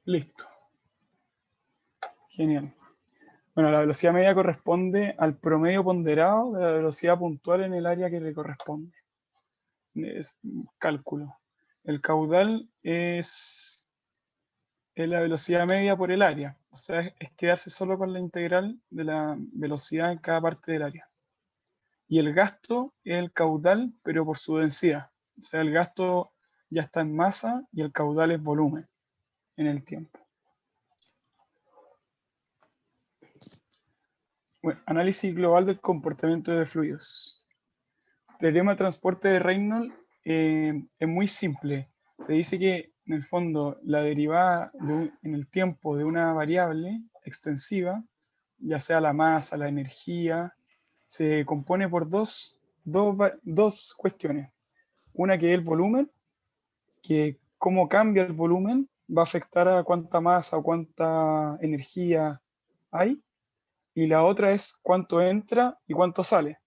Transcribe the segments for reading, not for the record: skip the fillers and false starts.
Listo. Genial. Bueno, la velocidad media corresponde al promedio ponderado de la velocidad puntual en el área que le corresponde. Es cálculo. El caudal es la velocidad media por el área. O sea, es quedarse solo con la integral de la velocidad en cada parte del área. Y el gasto es el caudal, pero por su densidad. O sea, el gasto ya está en masa y el caudal es volumen en el tiempo. Bueno, análisis global del comportamiento de fluidos. Teorema de transporte de Reynolds es muy simple. Te dice que en el fondo la derivada en el tiempo de una variable extensiva, ya sea la masa, la energía, se compone por dos cuestiones. Una que es el volumen, que cómo cambia el volumen va a afectar a cuánta masa o cuánta energía hay. Y la otra es cuánto entra y cuánto sale.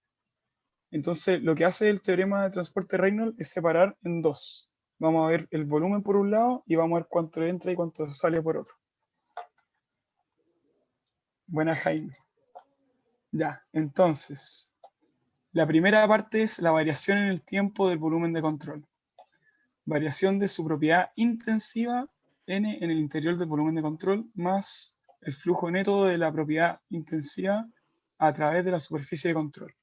Entonces, lo que hace el teorema de transporte de Reynolds es separar en dos. Vamos a ver el volumen por un lado y vamos a ver cuánto entra y cuánto sale por otro. Buena, Jaime. Ya, entonces, la primera parte es la variación en el tiempo del volumen de control. Variación de su propiedad intensiva, n, en el interior del volumen de control, más el flujo neto de la propiedad intensiva a través de la superficie de control.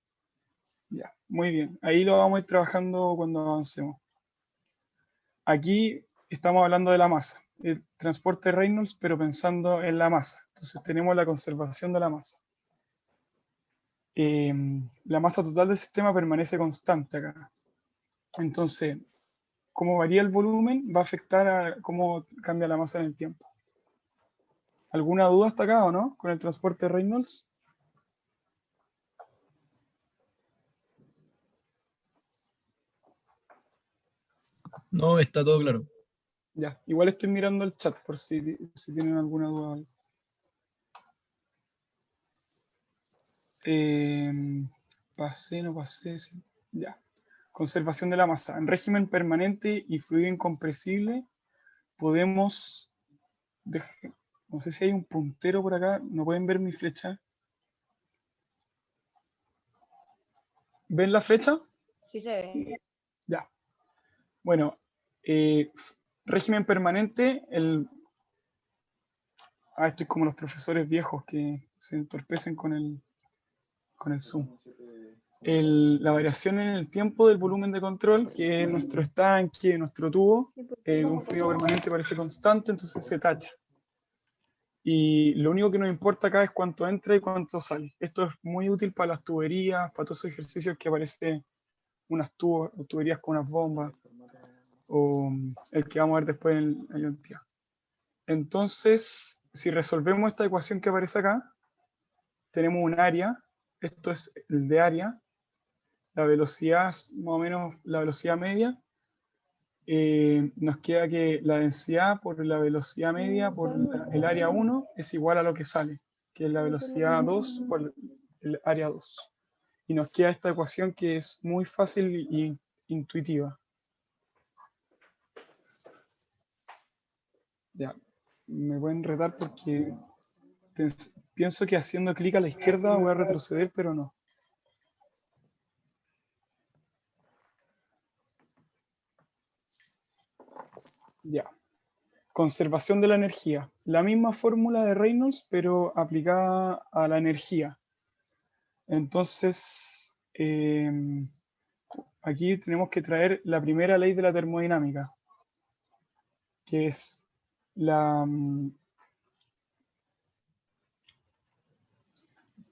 Ya, muy bien. Ahí lo vamos a ir trabajando cuando avancemos. Aquí estamos hablando de la masa, el transporte Reynolds, pero pensando en la masa. Entonces tenemos la conservación de la masa. La masa total del sistema permanece constante acá. Entonces, cómo varía el volumen va a afectar a cómo cambia la masa en el tiempo. ¿Alguna duda hasta acá o no con el transporte Reynolds? No, está todo claro. Ya, igual estoy mirando el chat por si tienen alguna duda. Pasé, no pasé, sí. Ya. Conservación de la masa. En régimen permanente y fluido incompresible podemos... No sé si hay un puntero por acá. ¿No pueden ver mi flecha? ¿Ven la flecha? Sí se ve. Ya. Bueno, régimen permanente, estoy como los profesores viejos que se entorpecen con el Zoom. La variación en el tiempo del volumen de control, que es nuestro estanque, nuestro tubo, un fluido permanente parece constante, entonces se tacha. Y lo único que nos importa acá es cuánto entra y cuánto sale. Esto es muy útil para las tuberías, para todos esos ejercicios que aparecen unas tuberías con unas bombas, o el que vamos a ver después en la IoT. Entonces, si resolvemos esta ecuación que aparece acá, tenemos un área, esto es el de área, la velocidad, más o menos la velocidad media, nos queda que la densidad por la velocidad media por el área 1 es igual a lo que sale, que es la velocidad 2 por el área 2. Y nos queda esta ecuación que es muy fácil y intuitiva. Ya, me pueden retar porque pienso que haciendo clic a la izquierda voy a retroceder, pero no. Ya. Conservación de la energía. La misma fórmula de Reynolds, pero aplicada a la energía. Entonces, aquí tenemos que traer la primera ley de la termodinámica, que es para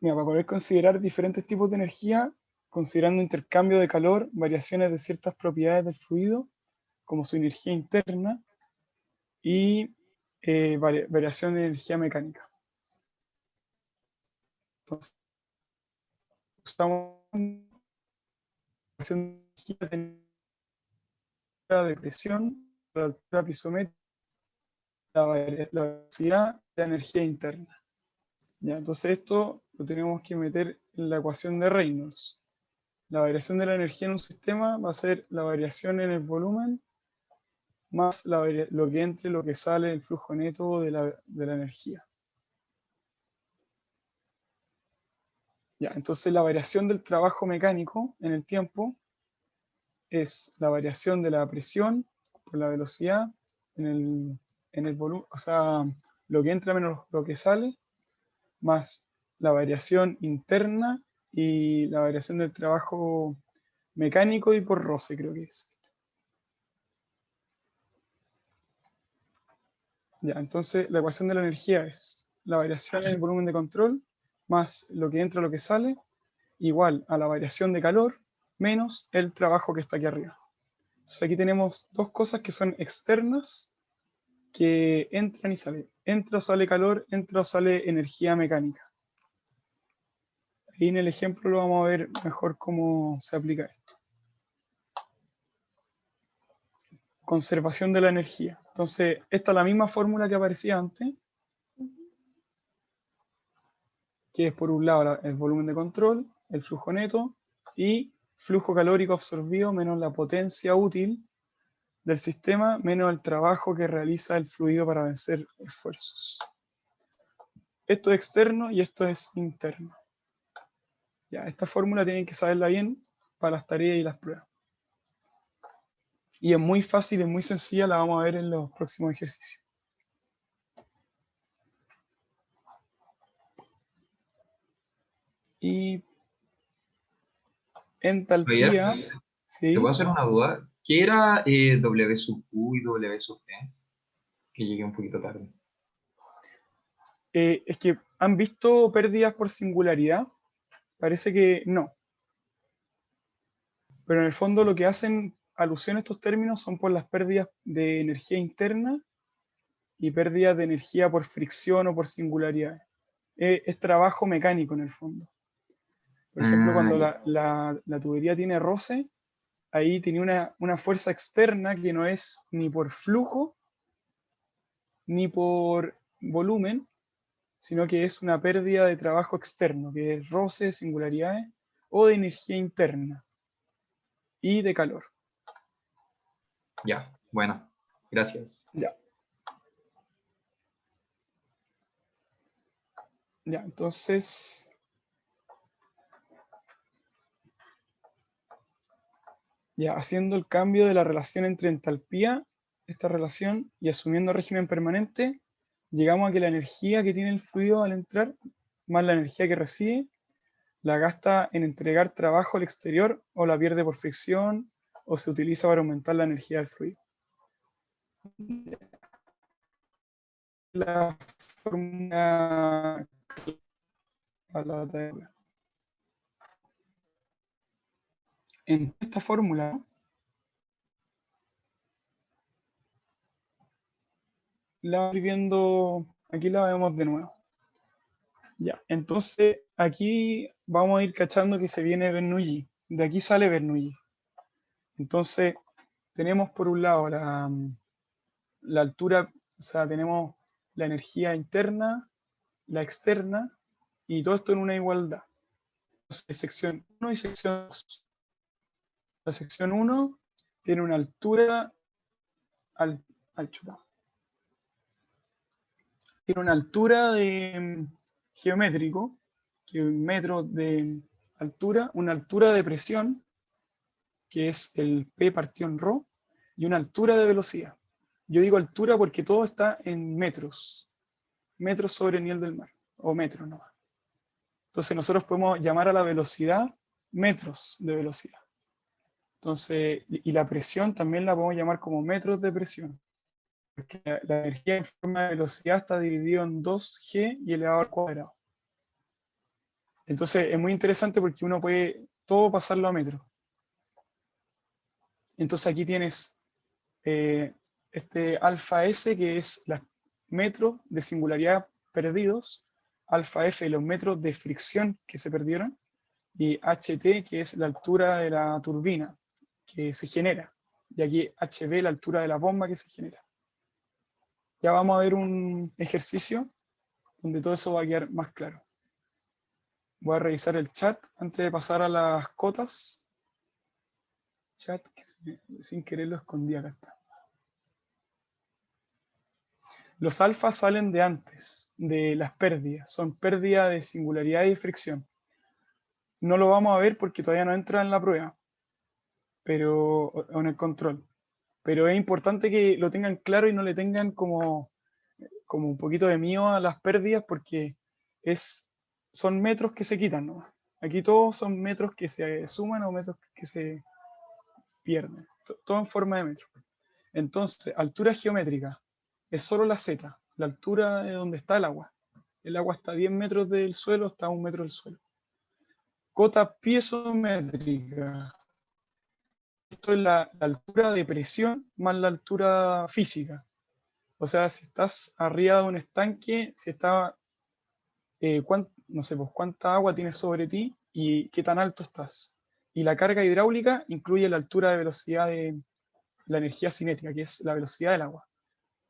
poder considerar diferentes tipos de energía, considerando intercambio de calor, variaciones de ciertas propiedades del fluido, como su energía interna, y variación de energía mecánica. Entonces, usamos de presión, la altura pisométrica, la velocidad y la energía interna. ¿Ya? Entonces esto lo tenemos que meter en la ecuación de Reynolds. La variación de la energía en un sistema va a ser la variación en el volumen más lo que entre, lo que sale, el flujo neto de la energía. Ya, entonces la variación del trabajo mecánico en el tiempo es la variación de la presión por la velocidad en el volumen, o sea, lo que entra menos lo que sale, más la variación interna y la variación del trabajo mecánico y por roce, creo que es. Ya, entonces la ecuación de la energía es la variación en el volumen de control más lo que entra, lo que sale, igual a la variación de calor menos el trabajo que está aquí arriba. Entonces aquí tenemos dos cosas que son externas que entran y salen. Entra o sale calor, entra o sale energía mecánica. Ahí en el ejemplo lo vamos a ver mejor cómo se aplica esto. Conservación de la energía. Entonces, esta es la misma fórmula que aparecía antes, que es por un lado el volumen de control, el flujo neto y flujo calórico absorbido menos la potencia útil del sistema menos el trabajo que realiza el fluido para vencer esfuerzos. Esto es externo y esto es interno. Ya, esta fórmula tienen que saberla bien para las tareas y las pruebas. Y es muy fácil, es muy sencilla, la vamos a ver en los próximos ejercicios. Y Javier, entalpía, ¿te puedo ¿sí? hacer una duda? ¿Qué era W sub Q y W sub T? Que llegué un poquito tarde. Es que han visto pérdidas por singularidad, parece que no. Pero en el fondo lo que hacen alusión a estos términos son por las pérdidas de energía interna y pérdidas de energía por fricción o por singularidad. Es trabajo mecánico en el fondo. Por ejemplo, Ah, cuando ya. la tubería tiene roce, ahí tiene una fuerza externa que no es ni por flujo ni por volumen, sino que es una pérdida de trabajo externo, que es roce, singularidades o de energía interna y de calor. Ya, bueno, gracias. Ya, ya, entonces, ya haciendo el cambio de la relación entre entalpía, esta relación, y asumiendo régimen permanente, llegamos a que la energía que tiene el fluido al entrar, más la energía que recibe, la gasta en entregar trabajo al exterior o la pierde por fricción o se utiliza para aumentar la energía del fluido. La fórmula en esta fórmula la vamos viendo, aquí la vemos de nuevo. Ya, entonces aquí vamos a ir cachando que se viene Bernoulli. De aquí sale Bernoulli. Entonces tenemos por un lado la altura, o sea, tenemos la energía interna, la externa, y todo esto en una igualdad. Entonces, sección 1 y sección 2. La sección 1 tiene una altura al chuta. Tiene una altura de geométrico, que es un metro de altura, una altura de presión, que es el P partido en ρ, y una altura de velocidad. Yo digo altura porque todo está en metros, metros sobre el nivel del mar, o metros nomás. Entonces nosotros podemos llamar a la velocidad metros de velocidad. Entonces, y la presión también la podemos llamar como metros de presión, porque la energía en forma de velocidad está dividido en 2g y elevado al cuadrado. Entonces es muy interesante porque uno puede todo pasarlo a metros. Entonces aquí tienes este alfa S, que es los metros de singularidad perdidos, alfa F, los metros de fricción que se perdieron, y HT, que es la altura de la turbina que se genera, y aquí HV, la altura de la bomba que se genera. Ya vamos a ver un ejercicio donde todo eso va a quedar más claro. Voy a revisar el chat antes de pasar a las cotas. Chat, que sin querer lo escondí, acá está. Los alfas salen de antes, de las pérdidas, son pérdida de singularidad y fricción. No lo vamos a ver porque todavía no entra en la prueba, pero, o en el control. Pero es importante que lo tengan claro y no le tengan como un poquito de miedo a las pérdidas porque son metros que se quitan, ¿no? Aquí todos son metros que se suman o metros que se pierden, todo en forma de metro. Entonces, altura geométrica es solo la z, la altura de donde está el agua. El agua está a 10 metros del suelo, está a 1 metro del suelo. Cota piezométrica. Esto es la altura de presión más la altura física. O sea, si estás arriba de un estanque, si está, no sé, pues cuánta agua tienes sobre ti y qué tan alto estás. Y la carga hidráulica incluye la altura de velocidad de la energía cinética, que es la velocidad del agua.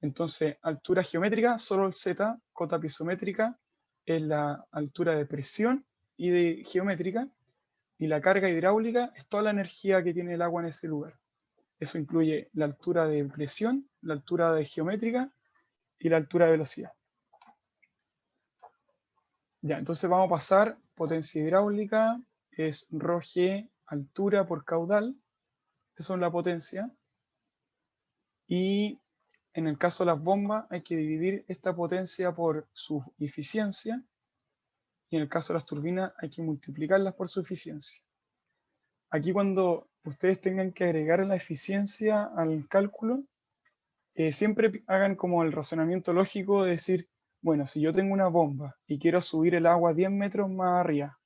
Entonces, altura geométrica, solo el z, cota piezométrica es la altura de presión y de geométrica, y la carga hidráulica es toda la energía que tiene el agua en ese lugar. Eso incluye la altura de presión, la altura de geométrica y la altura de velocidad. Ya, entonces vamos a pasar, potencia hidráulica es ρg, altura por caudal, eso es la potencia, y en el caso de las bombas hay que dividir esta potencia por su eficiencia, y en el caso de las turbinas hay que multiplicarlas por su eficiencia. Aquí cuando ustedes tengan que agregar la eficiencia al cálculo, siempre hagan como el razonamiento lógico de decir, bueno, si yo tengo una bomba y quiero subir el agua 10 metros más arriba,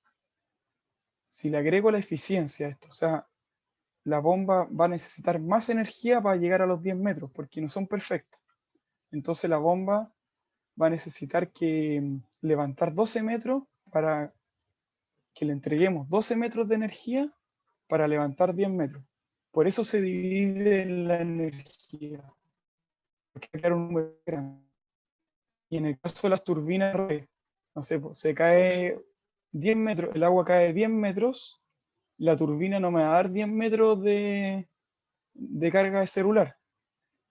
si le agrego la eficiencia a esto, o sea, la bomba va a necesitar más energía para llegar a los 10 metros, porque no son perfectos. Entonces la bomba va a necesitar que levantar 12 metros para que le entreguemos 12 metros de energía para levantar 10 metros. Por eso se divide la energía, porque hay un número grande. Y en el caso de las turbinas, no sé, pues, se cae 10 metros, el agua cae 10 metros, la turbina no me va a dar 10 metros de carga de celular,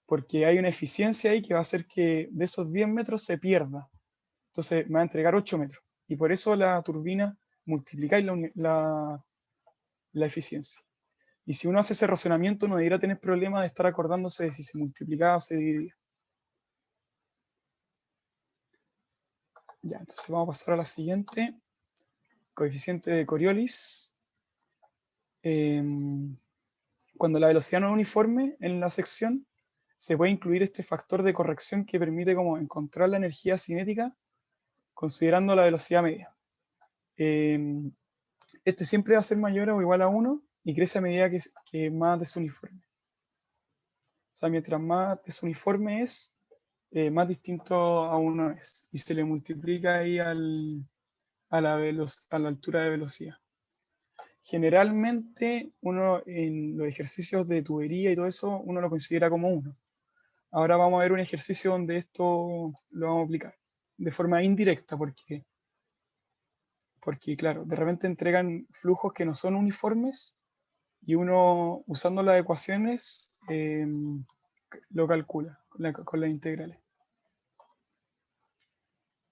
porque hay una eficiencia ahí que va a hacer que de esos 10 metros se pierda. Entonces me va a entregar 8 metros. Y por eso la turbina multiplicáis la eficiencia. Y si uno hace ese razonamiento, no debería tener problema de estar acordándose de si se multiplicaba o se dividía. Ya, entonces vamos a pasar a la siguiente. Coeficiente de Coriolis. Cuando la velocidad no es uniforme en la sección, se puede incluir este factor de corrección que permite como encontrar la energía cinética considerando la velocidad media. Este siempre va a ser mayor o igual a 1 y crece a medida que más desuniforme. O sea, mientras más desuniforme es, más distinto a 1 es. Y se le multiplica ahí a la altura de velocidad. Generalmente, uno en los ejercicios de tubería y todo eso, uno lo considera como 1. Ahora vamos a ver un ejercicio donde esto lo vamos a aplicar de forma indirecta, porque claro, de repente entregan flujos que no son uniformes y uno, usando las ecuaciones, lo calcula con las integrales.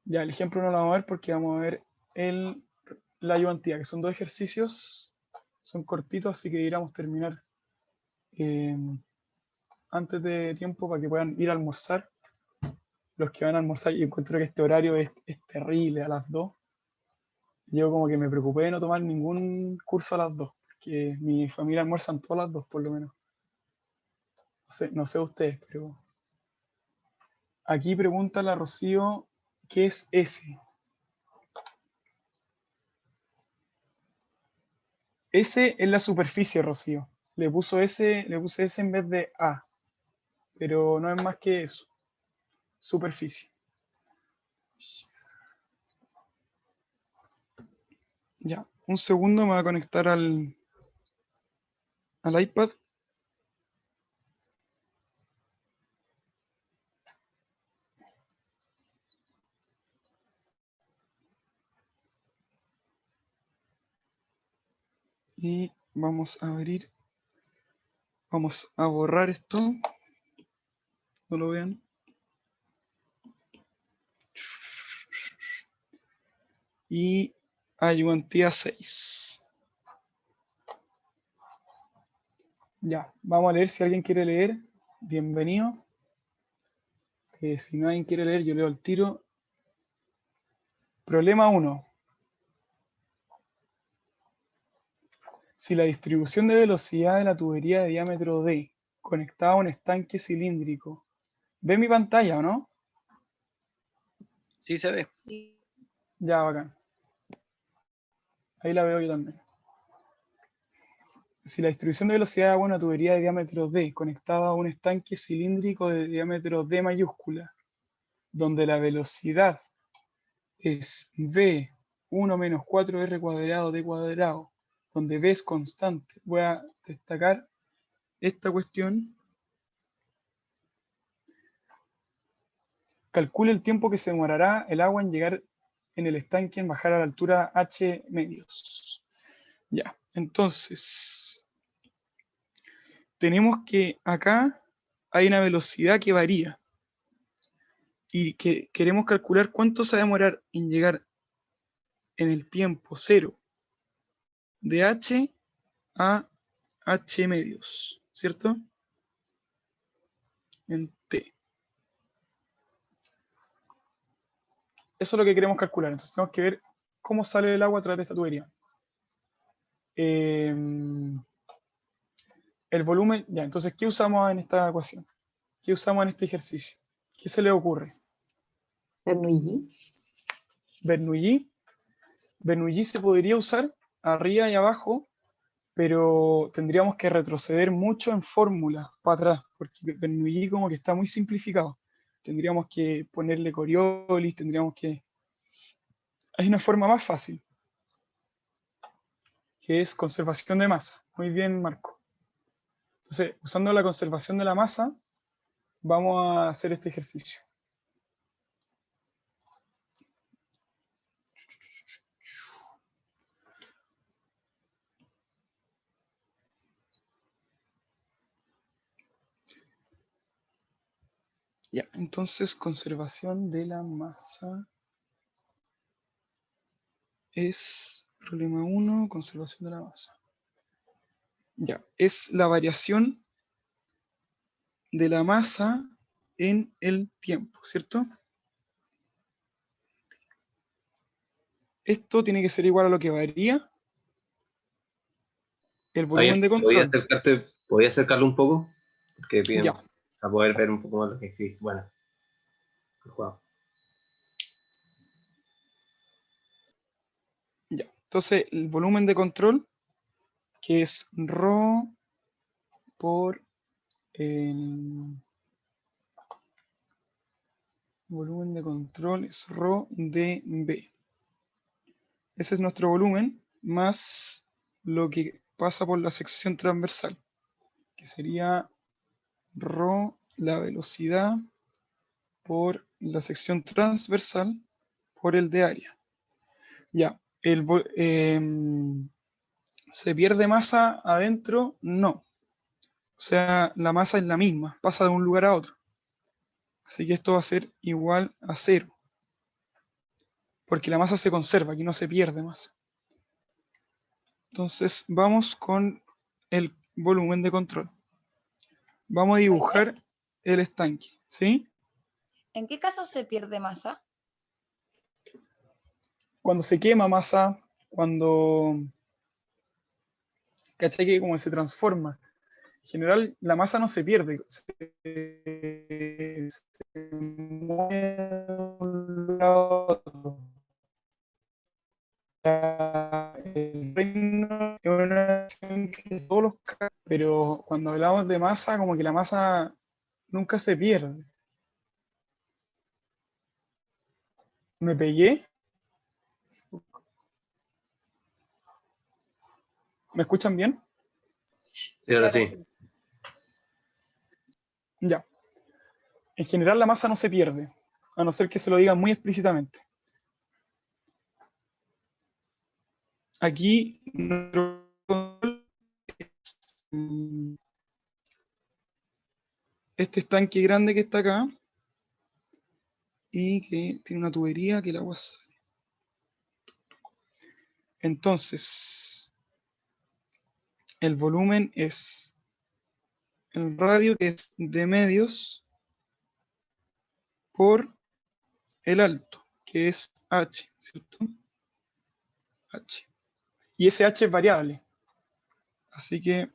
Ya, el ejemplo no lo vamos a ver porque vamos a ver la ayudantía, que son 2 ejercicios, son cortitos, así que deberíamos terminar antes de tiempo para que puedan ir a almorzar. Los que van a almorzar, y encuentro que este horario es terrible a las 2. Yo como que me preocupé de no tomar ningún curso a las 2, porque mi familia almuerzan todas las 2 por lo menos. No sé ustedes, pero aquí pregunta la Rocío, ¿qué es S? S es la superficie, Rocío. Le puse S en vez de A, pero no es más que eso, superficie. Ya, un segundo me voy a conectar al iPad. Y vamos a abrir, vamos a borrar esto, no lo vean. y ayudantía 6. Ya, vamos a leer si alguien quiere leer. Bienvenido. Si nadie quiere leer, yo leo el tiro. Problema 1. Si la distribución de velocidad de la tubería de diámetro D conectada a un estanque cilíndrico. ¿Ve mi pantalla o no? Sí se ve. Ya, bacán. Ahí la veo yo también. Si la distribución de velocidad de agua en una tubería de diámetro D conectada a un estanque cilíndrico de diámetro D mayúscula, donde la velocidad es V1 menos 4R cuadrado D cuadrado, donde V es constante. Voy a destacar esta cuestión. Calcule el tiempo que se demorará el agua en llegar en el estanque en bajar a la altura H medios. Ya, entonces, tenemos que acá hay una velocidad que varía. Y que queremos calcular cuánto se va a demorar en llegar en el tiempo cero de H a H medios, ¿cierto? En T. Eso es lo que queremos calcular. Entonces tenemos que ver cómo sale el agua a través de esta tubería. El volumen, ya, entonces, ¿qué usamos en esta ecuación? ¿Qué usamos en este ejercicio? ¿Qué se le ocurre? Bernoulli. Bernoulli. Bernoulli se podría usar arriba y abajo, pero tendríamos que retroceder mucho en fórmulas para atrás, porque Bernoulli como que está muy simplificado. Tendríamos que ponerle Coriolis, tendríamos que... Hay una forma más fácil, que es conservación de masa. Muy bien, Marco. Entonces, usando la conservación de la masa, vamos a hacer este ejercicio. Ya, entonces conservación de la masa es problema 1, conservación de la masa. Ya, es la variación de la masa en el tiempo, ¿cierto? Esto tiene que ser igual a lo que varía el volumen de control. ¿Podría acercarlo un poco? Porque bien, Ya. para poder ver un poco más lo que escribí. Bueno, jugado. Ya. Entonces, el volumen de control, que es ρ por el volumen de control, es ρ dB. Ese es nuestro volumen, más lo que pasa por la sección transversal, que sería ρ, la velocidad, por la sección transversal, por el de área. Ya, ¿se pierde masa adentro? No. O sea, la masa es la misma, pasa de un lugar a otro. Así que esto va a ser igual a 0. Porque la masa se conserva, aquí no se pierde masa. Entonces vamos con el volumen de control. Vamos a dibujar el estanque, ¿sí? ¿En qué caso se pierde masa? Cuando se quema masa, cuando... ¿Cachai? Que como se transforma. En general, la masa no se pierde, se mueve de un lado a otro. El reino es una acción que todos los pero cuando hablamos de masa, como que la masa nunca se pierde. ¿Me pegué? ¿Me escuchan bien? Sí, ahora sí. Ya. En general la masa no se pierde, a no ser que se lo digan muy explícitamente. Aquí nuestro control es este estanque grande que está acá y que tiene una tubería que el agua sale. Entonces, el volumen es el radio, que es de medios, por el alto, que es H, ¿cierto? H. Y ese H es variable, así que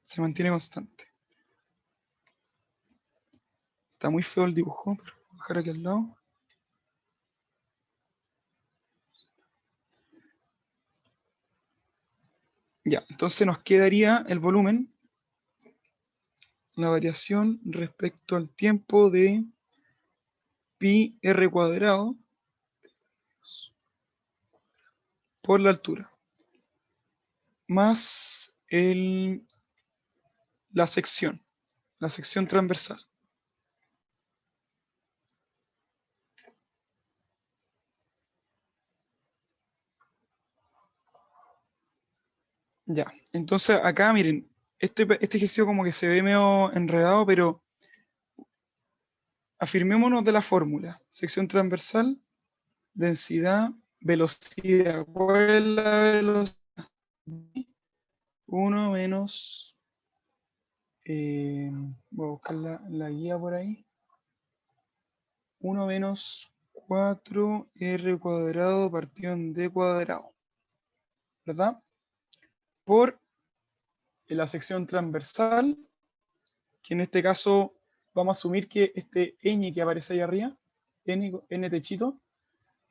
se mantiene constante. Está muy feo el dibujo, pero voy a dejar aquí al lado. Ya, entonces nos quedaría el volumen, la variación respecto al tiempo de pi r cuadrado por la altura, más la sección transversal. Ya, entonces acá miren, este ejercicio como que se ve medio enredado, pero afirmémonos de la fórmula. Sección transversal, densidad, velocidad. ¿Cuál es la velocidad? 1 menos, voy a buscar la guía por ahí. 1 menos 4r cuadrado partido en d cuadrado, ¿verdad? Por la sección transversal, que en este caso vamos a asumir que este ñ que aparece ahí arriba, n techito,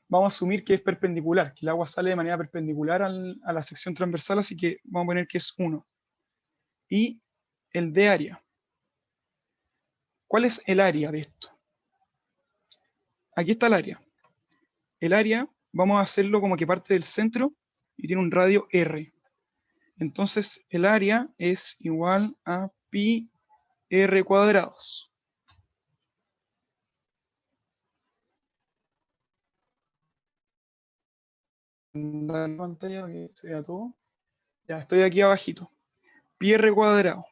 vamos a asumir que es perpendicular, que el agua sale de manera perpendicular a la sección transversal, así que vamos a poner que es 1. Y el d área. ¿Cuál es el área de esto? Aquí está el área. El área vamos a hacerlo como que parte del centro y tiene un radio r. Entonces el área es igual a pi r cuadrados. La pantalla para que se vea todo. Ya estoy aquí abajito. Pi r cuadrado.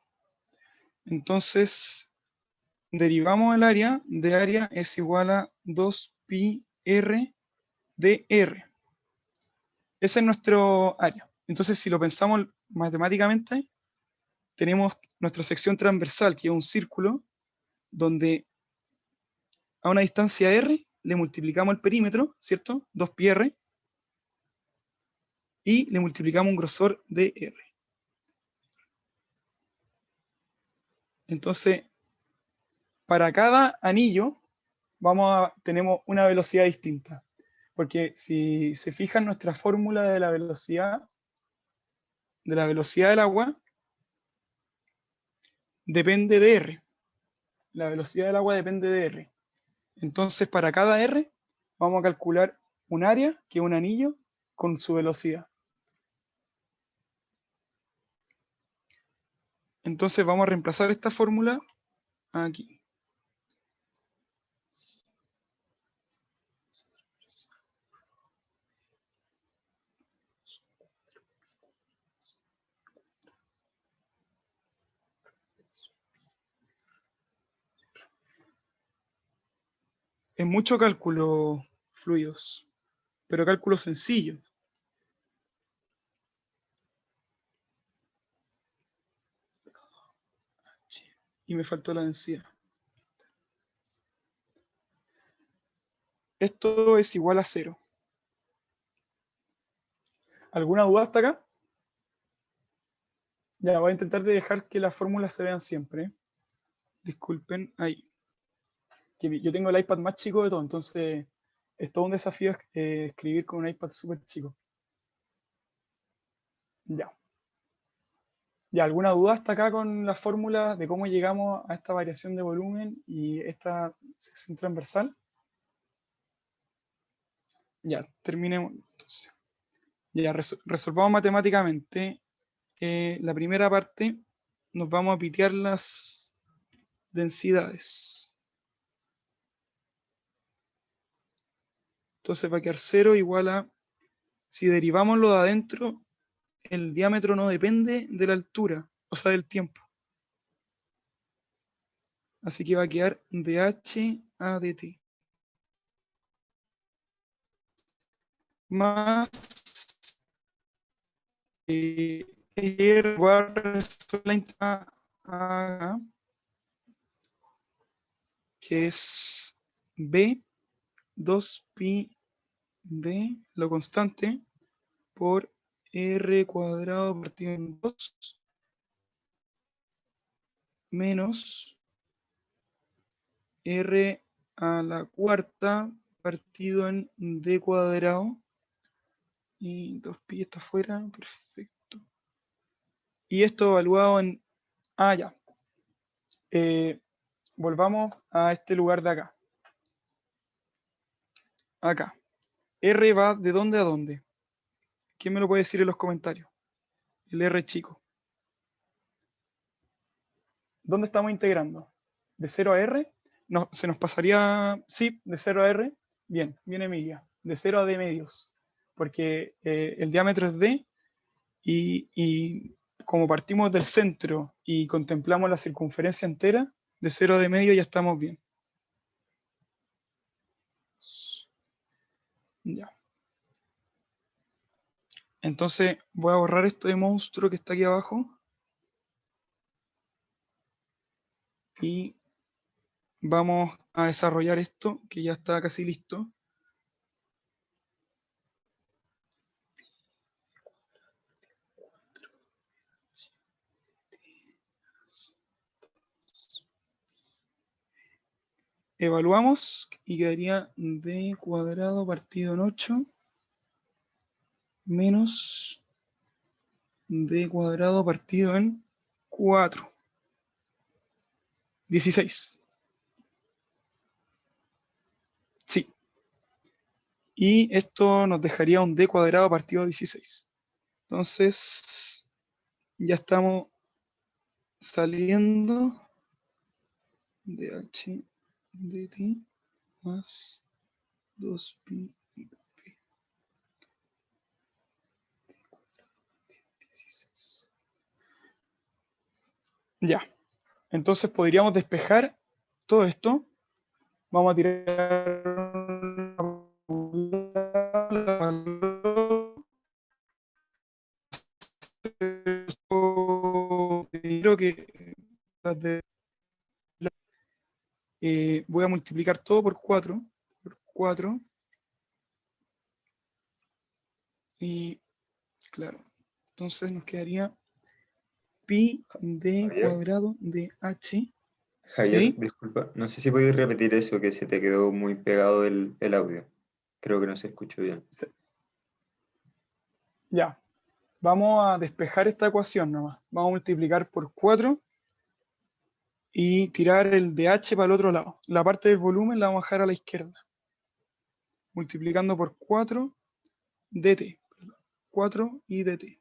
Entonces derivamos el área, de área es igual a 2 pi r de r. Ese es nuestro área. Entonces si lo pensamos matemáticamente, tenemos nuestra sección transversal, que es un círculo, donde a una distancia r le multiplicamos el perímetro, ¿cierto? 2 pi r, y le multiplicamos un grosor de r. Entonces, para cada anillo tenemos una velocidad distinta. Porque si se fijan, nuestra fórmula de la velocidad del agua depende de r. La velocidad del agua depende de r. Entonces, para cada r, vamos a calcular un área, que es un anillo, con su velocidad. Entonces vamos a reemplazar esta fórmula aquí. Es mucho cálculo, fluidos, pero cálculo sencillo. Y me faltó la densidad. Esto es igual a 0. ¿Alguna duda hasta acá? Ya, voy a intentar de dejar que las fórmulas se vean siempre. Disculpen, ahí. Que yo tengo el iPad más chico de todo, entonces es todo un desafío escribir con un iPad súper chico. Ya. Ya, ¿alguna duda hasta acá con la fórmula de cómo llegamos a esta variación de volumen y esta sección transversal? Ya, terminemos entonces. Ya, resolvamos matemáticamente. La primera parte nos vamos a pitear las densidades. Entonces va a quedar 0 igual a, si derivamos lo de adentro, el diámetro no depende de la altura, o sea, del tiempo. Así que va a quedar dH a dt. más R a que es B, 2pi B, lo constante, por R cuadrado partido en 2, menos R a la cuarta partido en D cuadrado. Y 2pi está afuera, perfecto. Y esto evaluado en... Ah, ya. Volvamos a este lugar de acá. Acá. R va de dónde a dónde. ¿Quién me lo puede decir en los comentarios? El R chico. ¿Dónde estamos integrando? ¿De 0 a R? No, se nos pasaría, sí, de 0 a R. Bien, bien Emilia. De 0 a D medios. Porque el diámetro es D y como partimos del centro y contemplamos la circunferencia entera, de 0 a D medio ya estamos bien. Ya. Entonces voy a borrar esto de monstruo que está aquí abajo. Y vamos a desarrollar esto, que ya está casi listo. Evaluamos y quedaría d cuadrado partido en 8 menos d cuadrado partido en 4. 16. Sí. Y esto nos dejaría un d cuadrado partido 16. Entonces, ya estamos saliendo de h dt más 2pi. Ya. Entonces podríamos despejar todo esto. Vamos a tirar creo que voy a multiplicar todo por 4. Y claro, entonces nos quedaría pi d Javier. cuadrado de h. Javier, ¿Sí? disculpa, no sé si podéis repetir eso, que se te quedó muy pegado el audio. Creo que no se escuchó bien. Sí. Ya. Vamos a despejar esta ecuación nomás. Vamos a multiplicar por 4 y tirar el dh para el otro lado. La parte del volumen la vamos a dejar a la izquierda. Multiplicando por 4 dt. 4 y dt.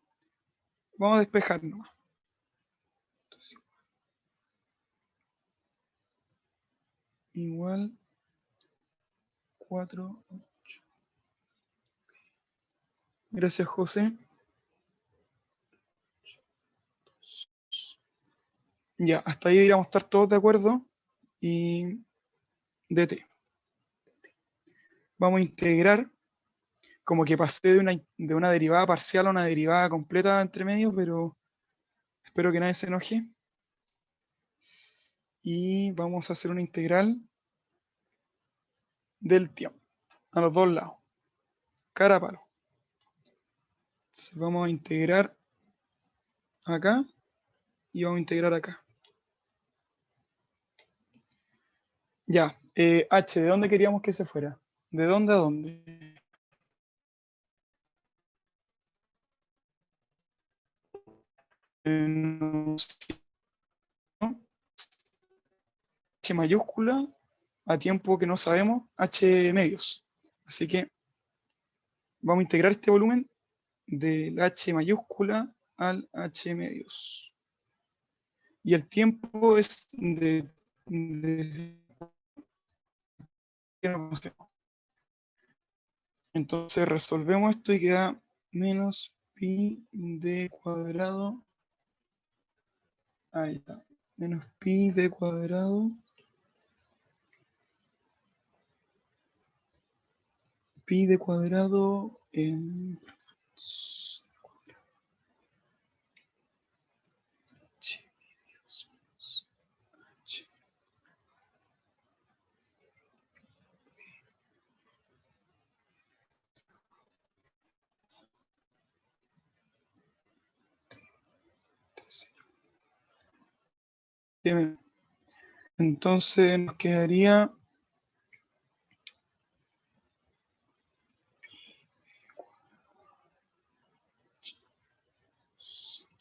Vamos a despejar nomás. Igual 4, 8. Gracias, José. Ya, hasta ahí deberíamos estar todos de acuerdo. Y dt. Vamos a integrar, como que pasé de una derivada parcial a una derivada completa entre medio, pero espero que nadie se enoje. Y vamos a hacer una integral del tiempo, a los dos lados, cara a palo. Entonces vamos a integrar acá y vamos a integrar acá. Ya, h, ¿de dónde queríamos que se fuera? ¿De dónde a dónde? H mayúscula a tiempo que no sabemos, h medios. Así que vamos a integrar este volumen del h mayúscula al h medios. Y el tiempo es de entonces resolvemos esto y queda menos pi d cuadrado. Ahí está. Menos pi d cuadrado. Pi d cuadrado en entonces nos quedaría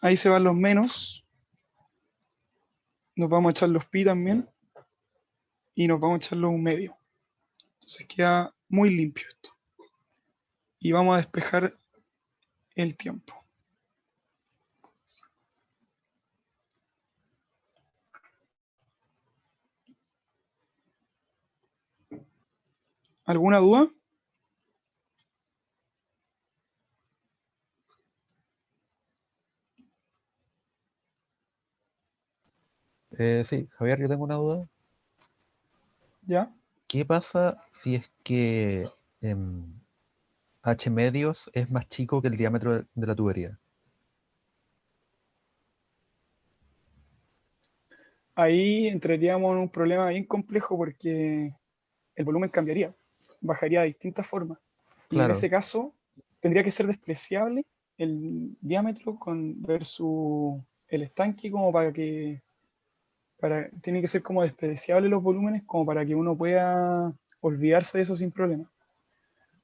ahí se van los menos, nos vamos a echar los pi también y nos vamos a echar los un medio. Entonces queda muy limpio esto. Y vamos a despejar el tiempo. ¿Alguna duda? Sí, Javier, yo tengo una duda. ¿Ya? ¿Qué pasa si es que H medios es más chico que el diámetro de la tubería? Ahí entraríamos en un problema bien complejo porque el volumen cambiaría, bajaría de distintas formas. Y en Claro, ese caso tendría que ser despreciable el diámetro con versus el estanque como tiene que ser como despreciable los volúmenes como para que uno pueda olvidarse de eso sin problema.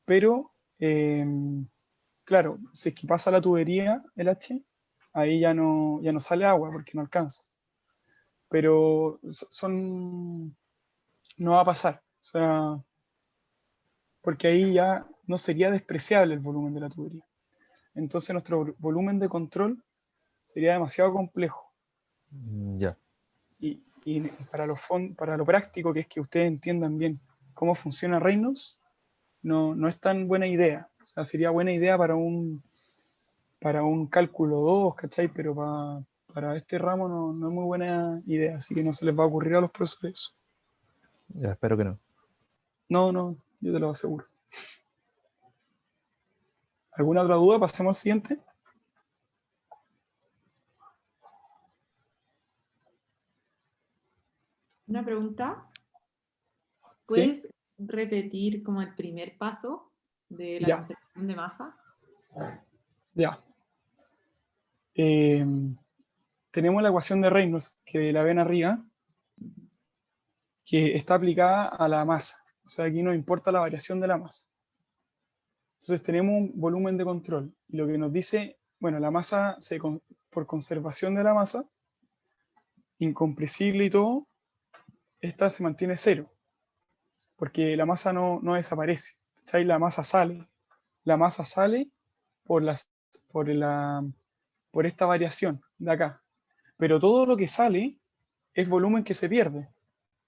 Pero, claro, si es que pasa la tubería, el H, ahí ya no sale agua porque no alcanza. Pero no va a pasar. O sea, porque ahí ya no sería despreciable el volumen de la tubería. Entonces nuestro volumen de control sería demasiado complejo. ya. Y para lo práctico, que es que ustedes entiendan bien cómo funciona Reynolds, no es tan buena idea. O sea, sería buena idea para un cálculo 2, ¿cachai? Pero para este ramo no es muy buena idea, así que no se les va a ocurrir a los profesores. Ya, espero que no. No, yo te lo aseguro. ¿Alguna otra duda? Pasemos al siguiente. Una pregunta. ¿Sí? ¿Puedes repetir como el primer paso de la Ya, conservación de masa? ya. Tenemos la ecuación de Reynolds, que la ven arriba, que está aplicada a la masa. O sea, aquí nos importa la variación de la masa. Entonces tenemos un volumen de control. Y lo que nos dice, bueno, la masa, por conservación de la masa, incompresible y todo, esta se mantiene cero, porque la masa no desaparece. ¿Cachai? La masa sale. La masa sale por, por, la, por esta variación de acá. Pero todo lo que sale es volumen que se pierde.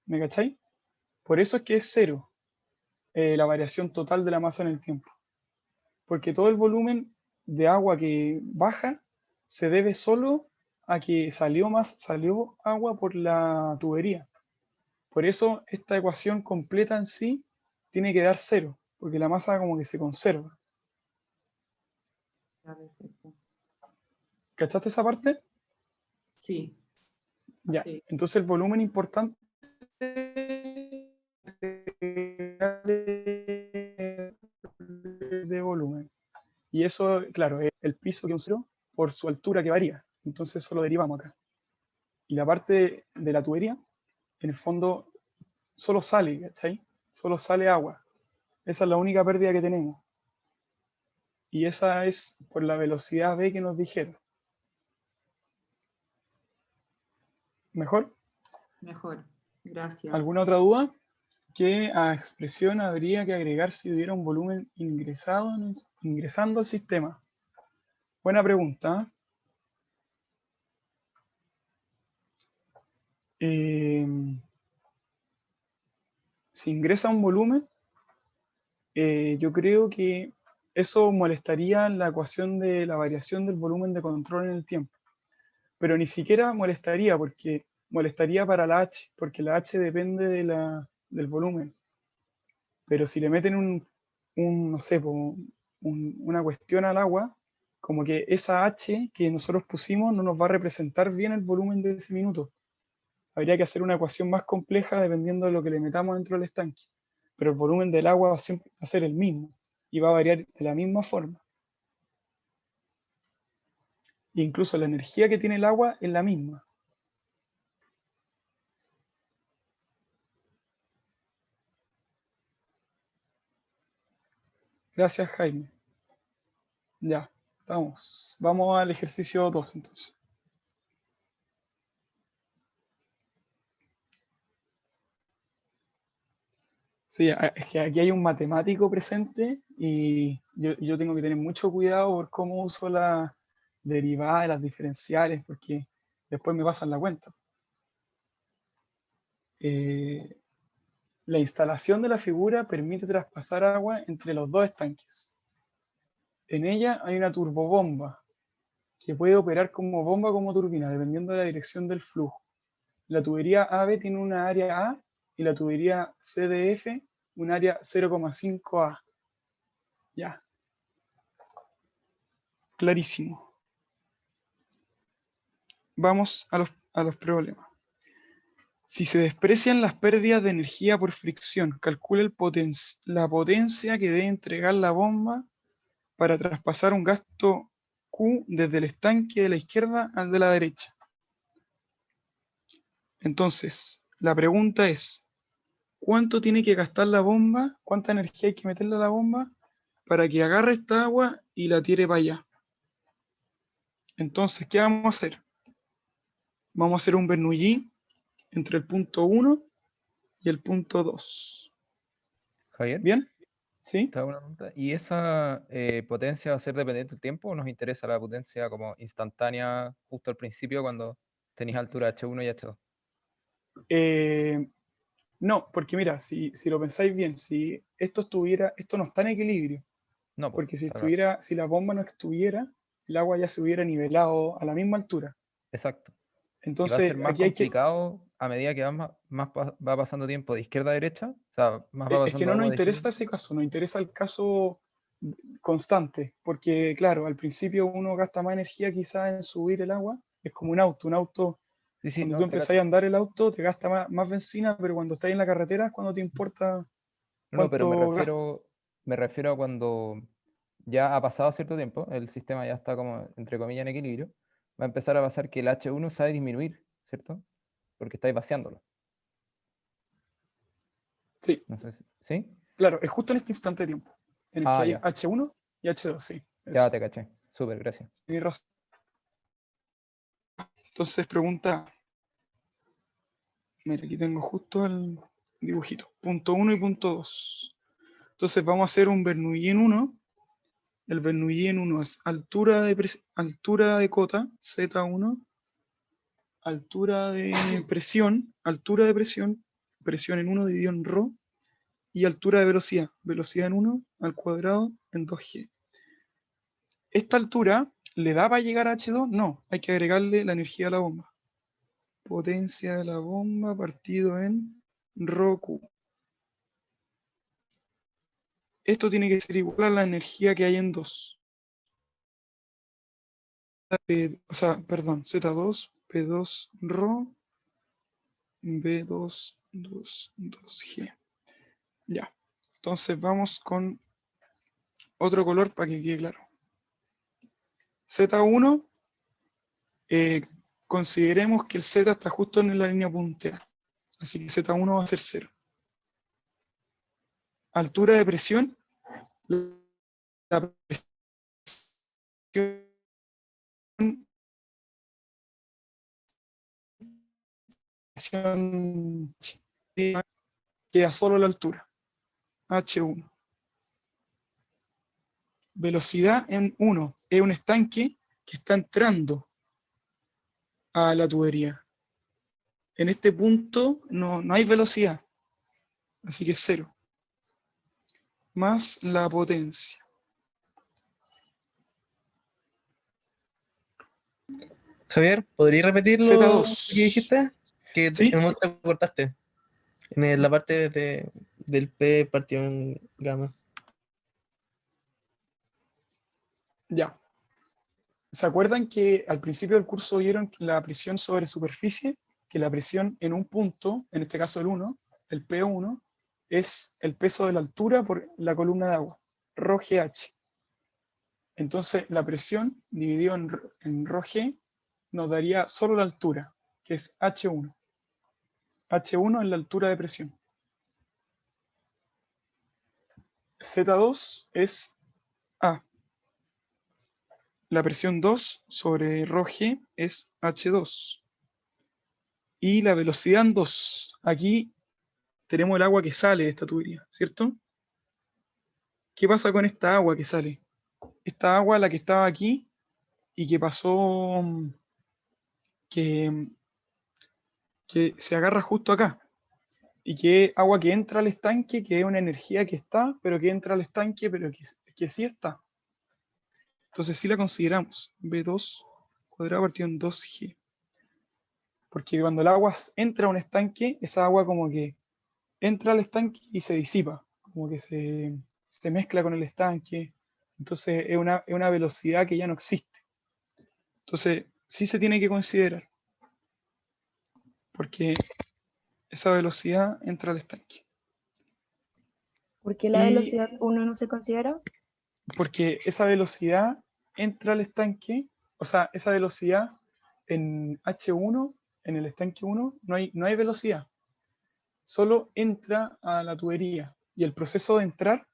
¿Me cachai? Por eso es que es cero la variación total de la masa en el tiempo. Porque todo el volumen de agua que baja se debe solo a que salió agua por la tubería. Por eso esta ecuación completa en sí tiene que dar cero, porque la masa como que se conserva. Ya, perfecto. ¿Cachaste esa parte? Sí, Ya. sí. Entonces el volumen importante de volumen. Y eso, claro, es el piso que un cero por su altura que varía. Entonces eso lo derivamos acá. Y la parte de la tubería, en el fondo, solo sale, ¿cachai? Solo sale agua. Esa es la única pérdida que tenemos. Y esa es por la velocidad v que nos dijeron. ¿Mejor? Mejor. Gracias. ¿Alguna otra duda? ¿Qué expresión habría que agregar si hubiera un volumen ingresando al sistema? Buena pregunta. Si ingresa un volumen, yo creo que eso molestaría en la ecuación de la variación del volumen de control en el tiempo. Pero ni siquiera molestaría, porque molestaría para la H, porque la H depende del volumen. Pero si le meten no sé, una cuestión al agua, como que esa H que nosotros pusimos no nos va a representar bien el volumen de ese minuto. Habría que hacer una ecuación más compleja dependiendo de lo que le metamos dentro del estanque. Pero el volumen del agua siempre va a ser el mismo y va a variar de la misma forma. E incluso la energía que tiene el agua es la misma. Gracias, Jaime. Ya, estamos. Vamos al ejercicio 2 entonces. Sí, es que aquí hay un matemático presente y yo tengo que tener mucho cuidado por cómo uso las derivadas, las diferenciales, porque después me pasan la cuenta. La instalación de la figura permite traspasar agua entre los dos estanques. En ella hay una turbobomba que puede operar como bomba o como turbina, dependiendo de la dirección del flujo. La tubería AB tiene una área A y la tubería CDF un área 0,5 A. Ya. Clarísimo. Vamos a los problemas. Si se desprecian las pérdidas de energía por fricción, calcule la potencia que debe entregar la bomba para traspasar un gasto Q desde el estanque de la izquierda al de la derecha. Entonces, la pregunta es, ¿cuánto tiene que gastar la bomba? ¿Cuánta energía hay que meterle a la bomba para que agarre esta agua y la tire para allá? Entonces, ¿qué vamos a hacer? Vamos a hacer un Bernoulli entre el punto 1 y el punto 2. Javier, ¿Bien? ¿Sí? te hago una pregunta. ¿Y esa potencia va a ser dependiente del tiempo o nos interesa la potencia como instantánea justo al principio cuando tenéis altura H1 y H2? No, porque mira, si lo pensáis bien, si esto no está en equilibrio, No, pues, porque si está claro. si la bomba no estuviera, el agua ya se hubiera nivelado a la misma altura. Exacto. Y va a ser Entonces, más aquí hay que, complicado a medida que va pasando tiempo de izquierda a derecha, o sea, más va es que pasando no nos agua de izquierda. interesa ese caso, nos interesa el caso constante, porque claro, al principio uno gasta más energía quizás en subir el agua, es como un auto, Sí, sí, cuando tú no, te empezás cacho. a andar el auto te gasta más benzina, pero cuando estás en la carretera es cuando te importa No, no, pero cuánto gasta. me refiero a cuando ya ha pasado cierto tiempo, el sistema ya está como, entre comillas, en equilibrio, va a empezar a pasar que el H1 se va a disminuir, ¿cierto? Porque estáis vaciándolo. Sí, No sé si, ¿sí? claro, es justo en este instante de tiempo, en el que Ah, hay ya, H1 y H2, sí, ya eso, te caché. Súper, gracias. tienes razón. Entonces pregunta, mira, aquí tengo justo el dibujito, punto 1 y punto 2. Entonces vamos a hacer un Bernoulli en 1. El Bernoulli en 1 es altura de cota, Z1, altura de presión, presión en 1 dividido en ρ, y altura de velocidad, velocidad en 1 al cuadrado en 2G. ¿Esta altura le da para llegar a H2? No, hay que agregarle la energía a la bomba. Potencia de la bomba partido en ρQ. Esto tiene que ser igual a la energía que hay en 2. O sea, perdón, Z2, P2 ρ, B2, 2G. Ya. Entonces vamos con otro color para que quede claro. Z1, consideremos que el Z está justo en la línea puntera. Así que Z1 va a ser 0. Altura de presión. La presión queda solo la altura. H1. Velocidad en 1. Es un estanque que está entrando a la tubería. En este punto no hay velocidad. Así que 0. Más la potencia. Javier, ¿podrías repetir lo que Z2. dijiste? Que en ¿Sí? un momento te cortaste. La parte del P partido en gamma. Ya. ¿Se acuerdan que al principio del curso vieron la presión sobre superficie? Que la presión en un punto, en este caso el 1, el P1, es el peso de la altura por la columna de agua, ρGH. Entonces la presión dividido en ρg nos daría solo la altura, que es H1. H1 es la altura de presión. Z2 es A. La presión 2 sobre ρg es H2. Y la velocidad en 2. Aquí tenemos el agua que sale de esta tubería, ¿cierto? ¿Qué pasa con esta agua que sale? Esta agua, la que estaba aquí y que pasó, que se agarra justo acá. Y que es agua que entra al estanque, que es una energía que está, pero que entra al estanque, pero que sí está. Entonces sí la consideramos. B2 cuadrado partido en 2G. Porque cuando el agua entra a un estanque, esa agua como que entra al estanque y se disipa. Como que se mezcla con el estanque. Entonces es una velocidad que ya no existe. Entonces sí se tiene que considerar. Porque esa velocidad entra al estanque. ¿Por qué la Y- velocidad 1 no se considera? Porque esa velocidad entra al estanque, o sea, esa velocidad en H1, en el estanque 1, no hay velocidad. Solo entra a la tubería. Y el proceso de entrar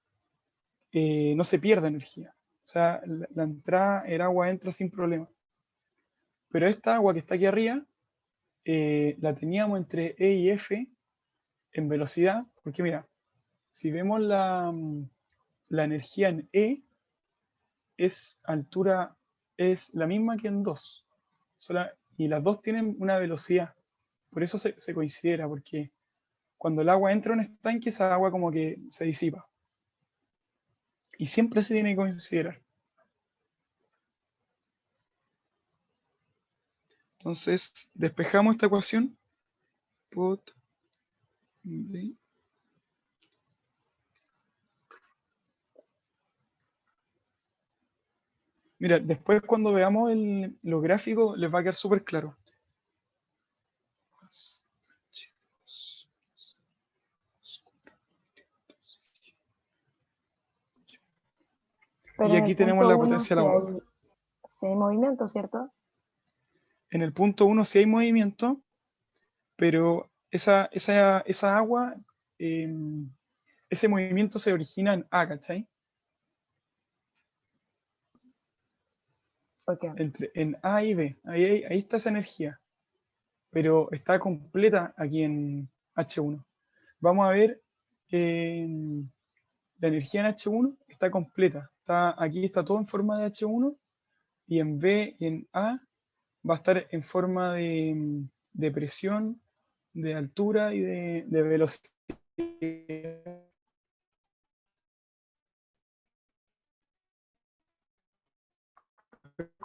no se pierde energía. O sea, la entrada, el agua entra sin problema. Pero esta agua que está aquí arriba, la teníamos entre E y F en velocidad, porque mira, si vemos la energía en E, es altura, es la misma que en 2. Y las dos tienen una velocidad. Por eso se considera, porque cuando el agua entra en un estanque, esa agua como que se disipa. Y siempre se tiene que considerar. Entonces, despejamos esta ecuación. Pot B. Mira, después cuando veamos los gráficos les va a quedar súper claro. Pero Y en aquí el tenemos punto la 1 potencia sí del agua. sí hay movimiento, ¿cierto? En el punto 1 sí hay movimiento, pero esa agua, ese movimiento se origina en A, ¿cachai? ¿Por qué? En A y B. Ahí está esa energía, pero está completa aquí en H1. Vamos a ver, la energía en H1 está completa. Aquí está todo en forma de H1 y en B y en A va a estar en forma de presión, de altura y de velocidad.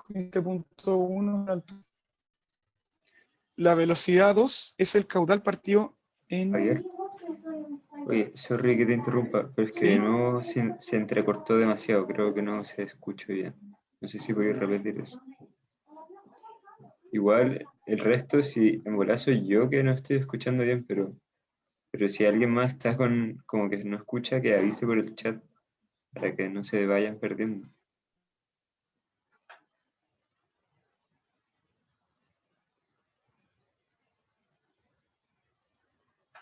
Este punto 1, la velocidad 2 es el caudal partido en... Javier, oye, sorry que te interrumpa, pero es que ¿Sí? no se entrecortó demasiado, creo que no se escuchó bien. No sé si podéis repetir eso. Igual, el resto, si en bola soy yo que no estoy escuchando bien, pero si alguien más está como que no escucha, que avise por el chat para que no se vayan perdiendo.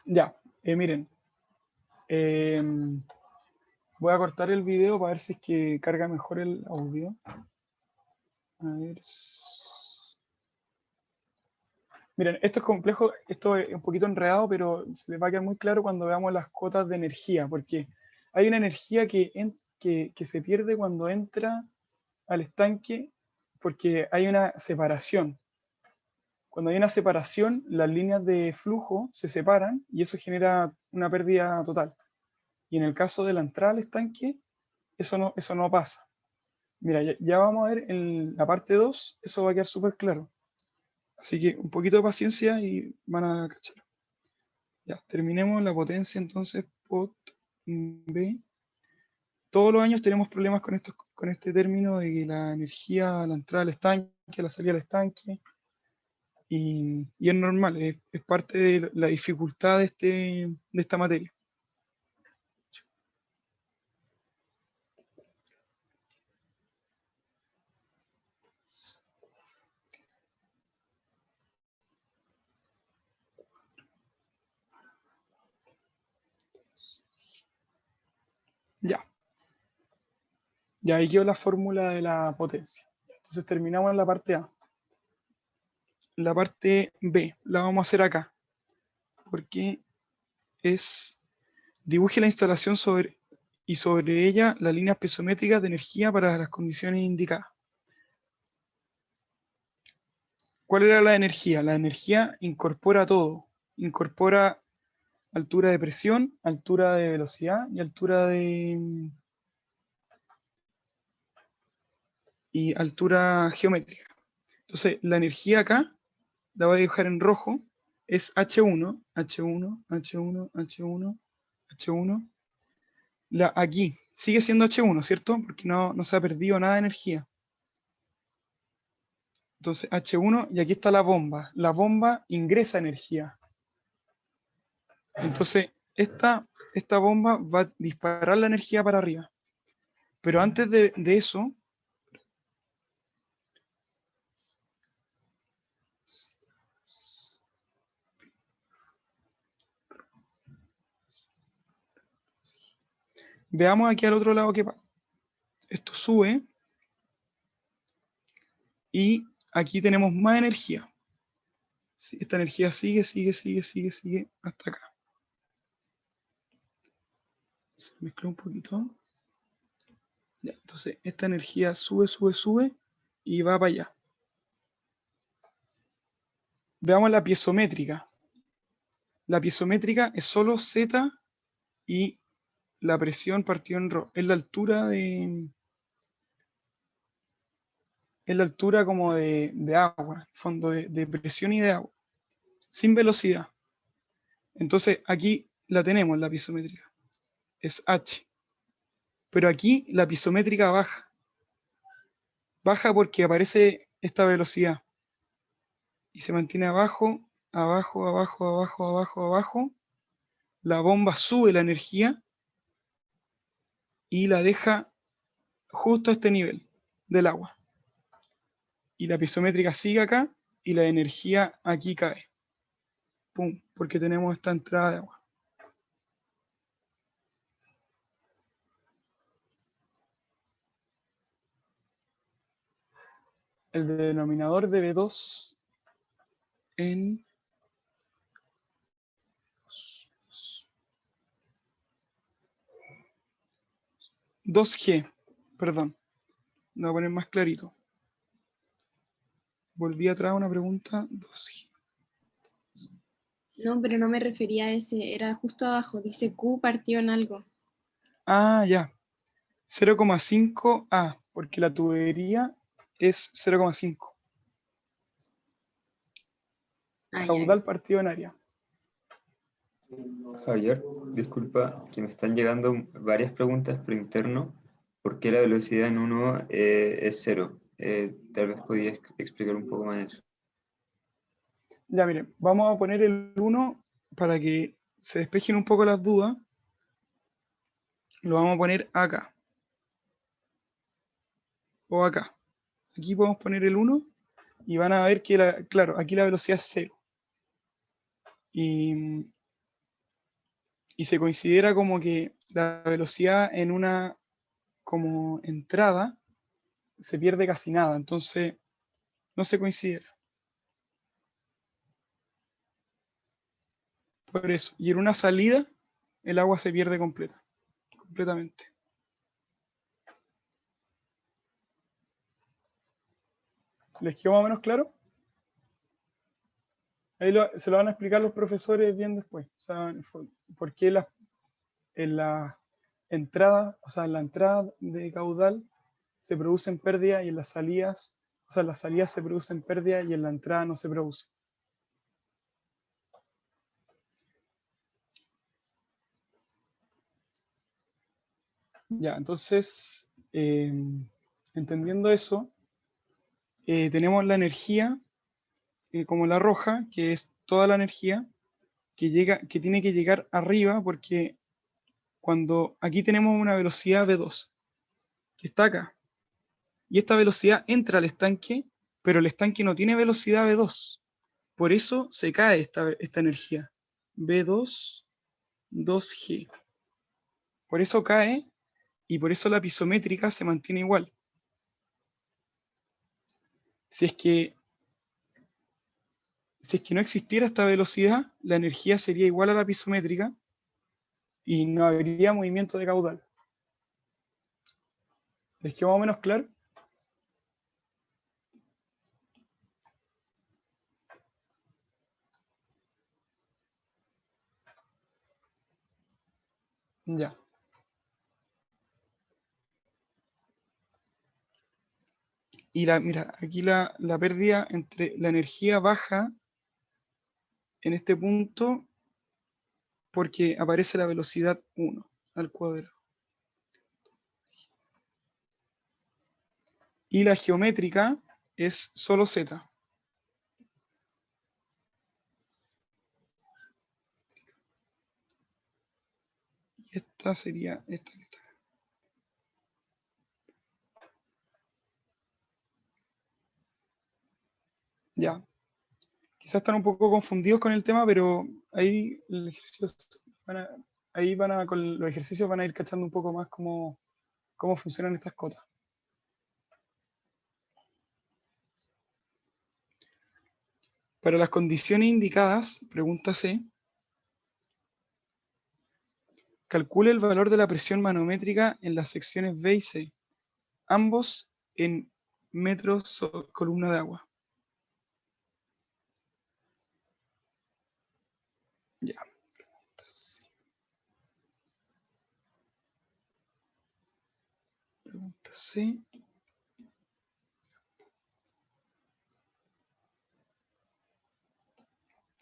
Ya, miren. Voy a cortar el video para ver si es que carga mejor el audio. A ver. Miren, esto es complejo, esto es un poquito enredado, pero se les va a quedar muy claro cuando veamos las cotas de energía, porque hay una energía que se pierde cuando entra al estanque, porque hay una separación. Cuando hay una separación, las líneas de flujo se separan y eso genera una pérdida total. Y en el caso de la entrada al estanque, eso no pasa. Mira, ya vamos a ver en la parte 2, eso va a quedar súper claro. Así que un poquito de paciencia y van a cachar. Ya, terminemos la potencia entonces, pot B. Todos los años tenemos problemas con con este término de que la energía a la entrada al estanque, a la salida del estanque, y es normal, es parte de la dificultad de esta materia. Ya. Y ahí quedó la fórmula de la potencia. Entonces terminamos en la parte A. La parte B la vamos a hacer acá, porque dibuje la instalación y sobre ella las líneas piezométricas de energía para las condiciones indicadas. ¿Cuál era la energía? La energía incorpora todo, incorpora altura de presión, altura de velocidad y altura geométrica. Entonces, la energía acá, la voy a dibujar en rojo, es H1, H1, H1, H1, H1. Aquí sigue siendo H1, ¿cierto? Porque no se ha perdido nada de energía. Entonces, H1, y aquí está la bomba. La bomba ingresa energía. Entonces, esta bomba va a disparar la energía para arriba. Pero antes de eso, veamos aquí al otro lado que esto sube y aquí tenemos más energía. Sí, esta energía sigue hasta acá. Se mezcla un poquito. Ya, entonces esta energía sube y va para allá. Veamos la piezométrica. La piezométrica es solo Z y la presión partido en ρ. Es la altura como de agua, fondo de presión y de agua, sin velocidad. Entonces aquí la tenemos, la piezométrica. Es H. Pero aquí la piezométrica baja. Baja porque aparece esta velocidad. Y se mantiene abajo, abajo, abajo, abajo, abajo, abajo. La bomba sube la energía y la deja justo a este nivel del agua. Y la piezométrica sigue acá y la energía aquí cae. Pum, porque tenemos esta entrada de agua. El denominador de B2 en 2G, perdón, lo voy a poner más clarito. Volví atrás una pregunta, 2G. No, pero no me refería a ese, era justo abajo, dice Q partió en algo. Ah, ya. 0,5 A, porque la tubería es 0,5. Caudal partido en área. Javier, disculpa, que me están llegando varias preguntas por interno. ¿Por qué la velocidad en 1 es 0? Tal vez podías explicar un poco más eso. Ya, miren, vamos a poner el 1 para que se despejen un poco las dudas. Lo vamos a poner acá. O acá. Aquí podemos poner el 1 y van a ver que, claro, aquí la velocidad es 0. Y se considera como que la velocidad en una como entrada se pierde casi nada, entonces no se considera. Por eso, y en una salida el agua se pierde completamente. ¿Les quedó más o menos claro? Ahí se lo van a explicar los profesores bien después. O sea, por qué en la entrada, o sea, en la entrada de caudal se producen pérdidas y en las salidas, o sea, en las salidas se producen pérdidas y en la entrada no se produce. Ya, entonces entendiendo eso, tenemos la energía como la roja, que es toda la energía que tiene que llegar arriba, porque cuando aquí tenemos una velocidad V2, que está acá, y esta velocidad entra al estanque, pero el estanque no tiene velocidad V2. Por eso se cae esta energía. V2, 2G. Por eso cae, y por eso la pisométrica se mantiene igual. Si es que no existiera esta velocidad, la energía sería igual a la pisométrica y no habría movimiento de caudal. ¿Les quedó más o menos claro? Ya. Y mira, aquí la pérdida entre la energía baja en este punto porque aparece la velocidad 1 al cuadrado. Y la geométrica es solo z. Y esta sería esta que está acá. Ya. Quizás están un poco confundidos con el tema, pero ahí los ejercicios con los ejercicios van a ir cachando un poco más cómo funcionan estas cotas. Para las condiciones indicadas, pregunta C, calcule el valor de la presión manométrica en las secciones B y C, ambos en metros columna de agua. Ya, pregunta C. Pregunta C.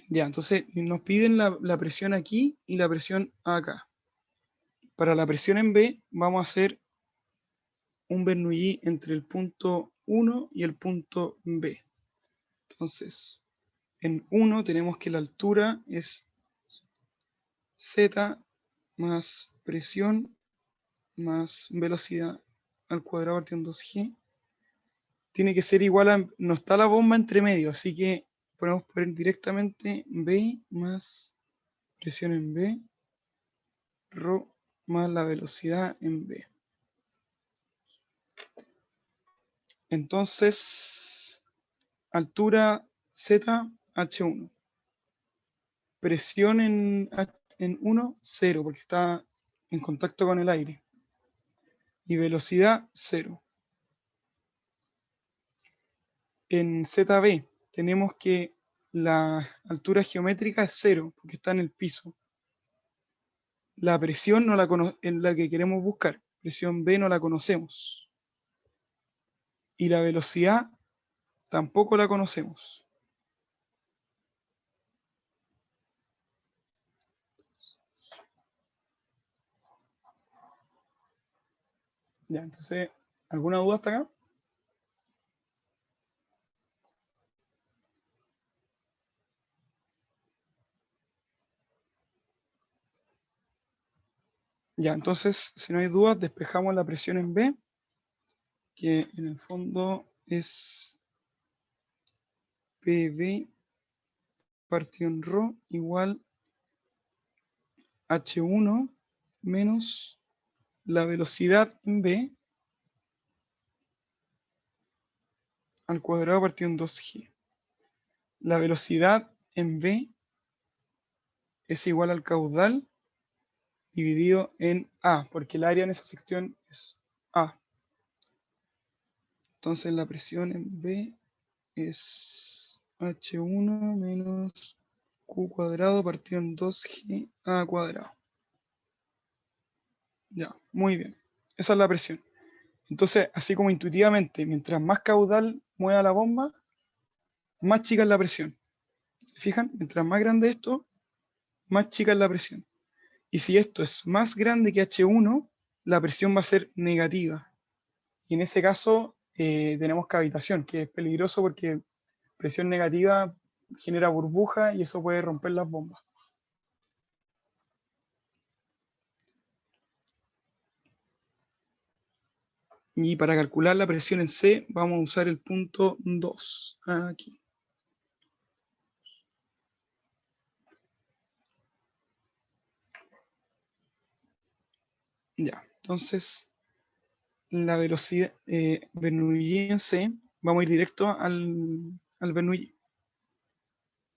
Ya, entonces nos piden la presión aquí y la presión acá. Para la presión en B vamos a hacer un Bernoulli entre el punto 1 y el punto B. Entonces, en 1 tenemos que la altura es Z más presión más velocidad al cuadrado partido en 2G. Tiene que ser igual a... No está la bomba entre medio, así que podemos poner directamente B más presión en B, ρ más la velocidad en B. Entonces, altura Z, H1. Presión en 1, 0, porque está en contacto con el aire. Y velocidad, 0. En ZB tenemos que la altura geométrica es 0, porque está en el piso. La presión no en la que queremos buscar. Presión B no la conocemos. Y la velocidad tampoco la conocemos. Ya, entonces, ¿alguna duda hasta acá? Ya, entonces, si no hay dudas, despejamos la presión en B, que en el fondo es PV partido en ρ igual H1 menos la velocidad en B al cuadrado partido en 2G. La velocidad en B es igual al caudal dividido en A, porque el área en esa sección es A. Entonces la presión en B es H1 menos Q cuadrado partido en 2G A cuadrado. Ya, muy bien. Esa es la presión. Entonces, así como intuitivamente, mientras más caudal mueva la bomba, más chica es la presión. ¿Se fijan? Mientras más grande esto, más chica es la presión. Y si esto es más grande que H1, la presión va a ser negativa. Y en ese caso tenemos cavitación, que es peligroso porque presión negativa genera burbuja y eso puede romper las bombas. Y para calcular la presión en C vamos a usar el punto 2, aquí. Ya, entonces la velocidad Bernoulli en C, vamos a ir directo al Bernoulli.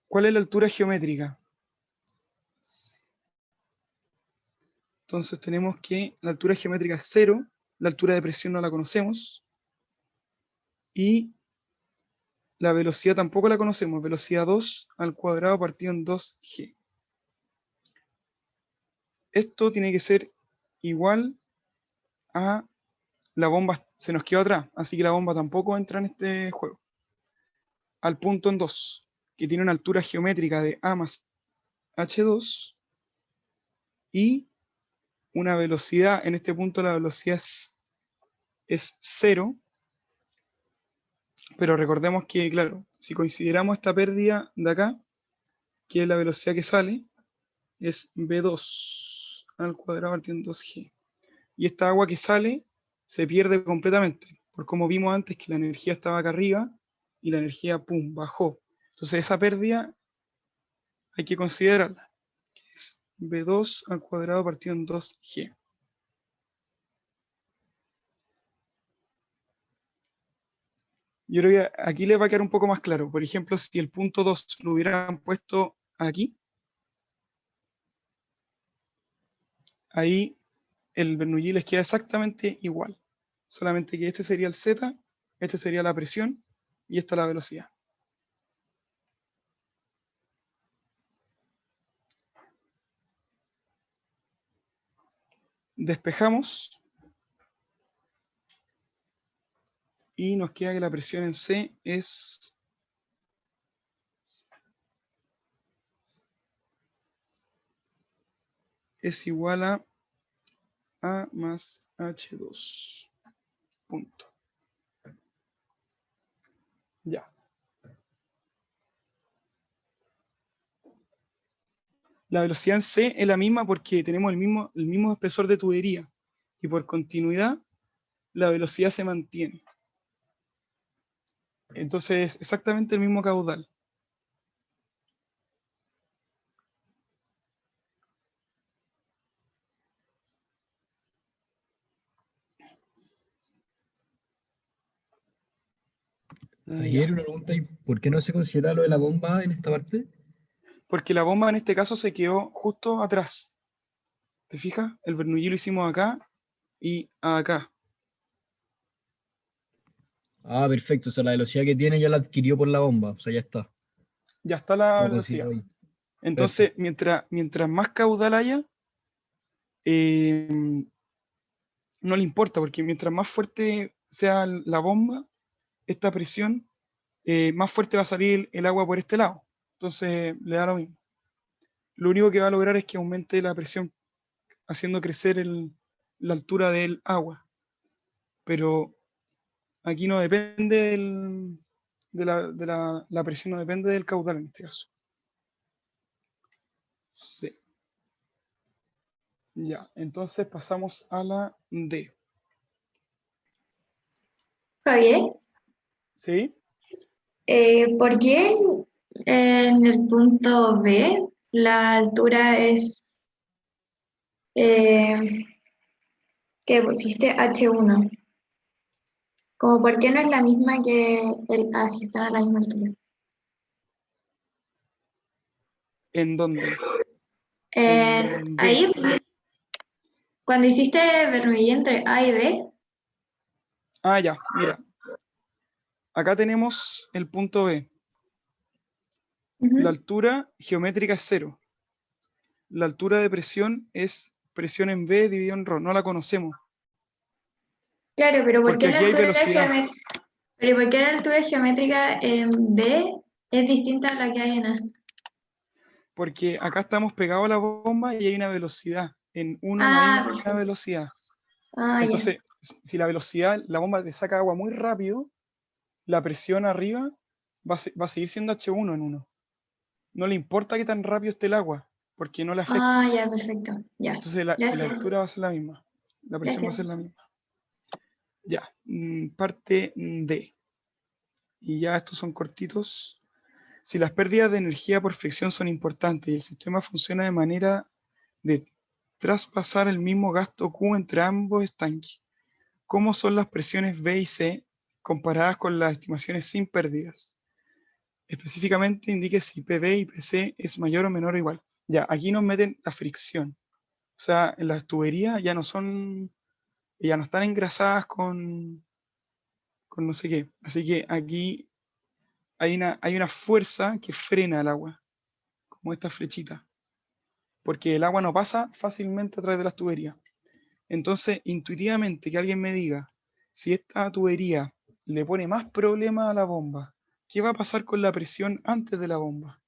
¿Cuál es la altura geométrica? Entonces tenemos que la altura geométrica es 0, la altura de presión no la conocemos, y la velocidad tampoco la conocemos, velocidad 2 al cuadrado partido en 2g. Esto tiene que ser igual a la bomba, se nos quedó atrás, así que la bomba tampoco entra en este juego. Al punto en 2, que tiene una altura geométrica de a más h2 y una velocidad, en este punto la velocidad es 0, pero recordemos que, claro, si consideramos esta pérdida de acá, que es la velocidad que sale, es v2 al cuadrado partido en 2g. Y esta agua que sale se pierde completamente, por como vimos antes que la energía estaba acá arriba y la energía, pum, bajó. Entonces esa pérdida hay que considerarla, que es v2 al cuadrado partido en 2g. Yo creo que aquí les va a quedar un poco más claro. Por ejemplo, si el punto 2 lo hubieran puesto aquí, ahí el Bernoulli les queda exactamente igual. Solamente que este sería el Z, este sería la presión y esta la velocidad. Despejamos y nos queda que la presión en C es igual a más H2. Punto. Ya. La velocidad en C es la misma porque tenemos el mismo espesor de tubería y por continuidad la velocidad se mantiene. Entonces es exactamente el mismo caudal. Javier, una pregunta, ¿y por qué no se considera lo de la bomba en esta parte? Porque la bomba en este caso se quedó justo atrás. ¿Te fijas? El Bernoulli lo hicimos acá y acá. Ah, perfecto, o sea, la velocidad que tiene ya la adquirió por la bomba, o sea, ya está. Ya está la Como velocidad. considerado ahí. Entonces, mientras más caudal haya, no le importa, porque mientras más fuerte sea la bomba, esta presión, más fuerte va a salir el agua por este lado. Entonces, le da lo mismo. Lo único que va a lograr es que aumente la presión haciendo crecer la altura del agua. Pero aquí no depende la presión, no depende del caudal en este caso. Sí. Ya, entonces pasamos a la D. Javier, ¿Sí? ¿por qué en el punto B la altura es que pusiste H1? Como por qué no es la misma que el A si están a la misma altura. ¿En dónde? En D. Ahí, cuando hiciste Bernoulli entre A y B, Ah, ya, mira. Acá tenemos el punto B. La altura geométrica es 0. La altura de presión es presión en V dividido en ρ. No la conocemos. claro, pero ¿por Porque qué la aquí hay altura velocidad. geométrica? Pero ¿por qué la altura geométrica en B es distinta a la que hay en A? Porque acá estamos pegados a la bomba y hay una velocidad. En 1 no hay Ah, una velocidad. Ah, ya. Entonces, si la velocidad, la bomba te saca agua muy rápido, la presión arriba va a seguir siendo H1 en 1. No le importa qué tan rápido esté el agua, porque no le afecta. Ah, ya, perfecto. Ya. Entonces la Gracias. altura va a ser la misma. La presión va a ser la Gracias. misma. Ya, parte D. Y ya estos son cortitos. Si las pérdidas de energía por fricción son importantes y el sistema funciona de manera de traspasar el mismo gasto Q entre ambos estanques, ¿cómo son las presiones B y C comparadas con las estimaciones sin pérdidas? Específicamente indique si PB y PC es mayor o menor o igual. Ya, aquí nos meten la fricción. O sea, las tuberías ya no están engrasadas con no sé qué. Así que aquí hay una fuerza que frena el agua, como esta flechita. Porque el agua no pasa fácilmente a través de las tuberías. Entonces, intuitivamente, que alguien me diga, si esta tubería le pone más problema a la bomba, ¿qué va a pasar con la presión antes de la bomba?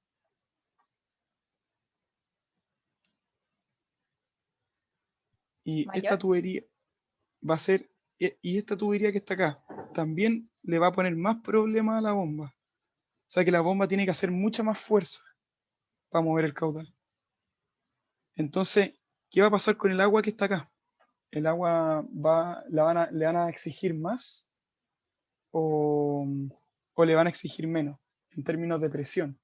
Y esta ¿Mayor? tubería va a ser, y esta tubería que está acá, también le va a poner más problema a la bomba. O sea que la bomba tiene que hacer mucha más fuerza para mover el caudal. Entonces, ¿qué va a pasar con el agua que está acá? ¿El agua le van a exigir más o le van a exigir menos en términos de presión?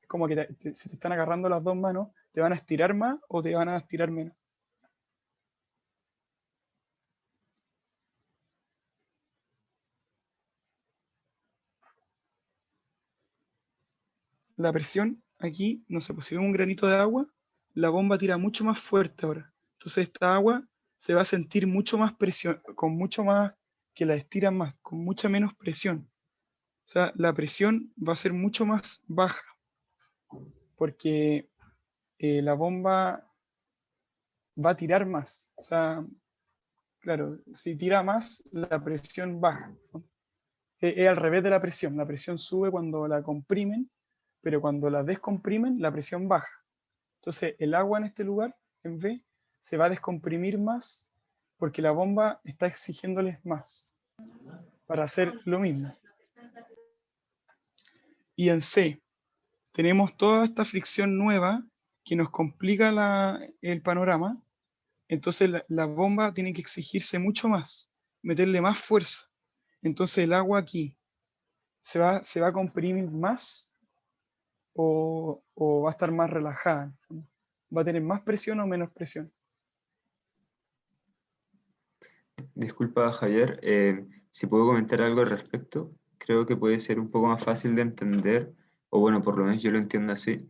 Es como que si te están agarrando las dos manos, ¿te van a estirar más o te van a estirar menos? La presión aquí, no sé, pues si vemos un granito de agua, la bomba tira mucho más fuerte ahora. Entonces esta agua se va a sentir mucho más presión, con mucho más, que la estiran más, con mucha menos presión. O sea, la presión va a ser mucho más baja, porque la bomba va a tirar más. O sea, claro, si tira más, la presión baja. Es al revés de la presión sube cuando la comprimen, pero cuando la descomprimen, la presión baja. Entonces el agua en este lugar, en B, se va a descomprimir más porque la bomba está exigiéndoles más para hacer lo mismo. Y en C, tenemos toda esta fricción nueva que nos complica el panorama. Entonces la bomba tiene que exigirse mucho más, meterle más fuerza. Entonces el agua aquí se va a comprimir más o va a estar más relajada. ¿Va a tener más presión o menos presión? Disculpa, Javier, si puedo comentar algo al respecto, creo que puede ser un poco más fácil de entender, o bueno, por lo menos yo lo entiendo así.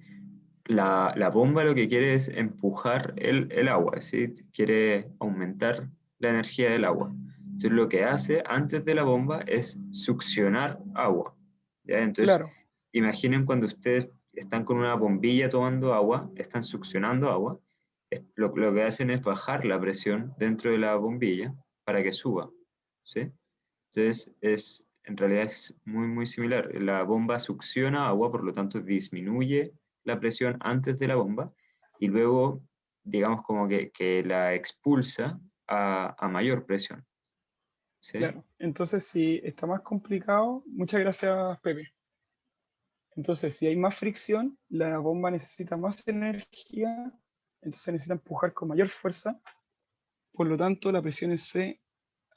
La bomba lo que quiere es empujar el agua, ¿sí? Quiere aumentar la energía del agua. Entonces lo que hace antes de la bomba es succionar agua, ¿ya? Entonces, Claro, imaginen cuando ustedes están con una bombilla tomando agua, están succionando agua, lo que hacen es bajar la presión dentro de la bombilla para que suba, ¿sí? Entonces, en realidad es muy, muy similar. La bomba succiona agua, por lo tanto disminuye la presión antes de la bomba y luego, digamos, como que la expulsa a mayor presión, ¿sí? claro. Entonces, si está más complicado, muchas gracias, Pepe. Entonces, si hay más fricción, la bomba necesita más energía, entonces necesita empujar con mayor fuerza, por lo tanto, la presión en C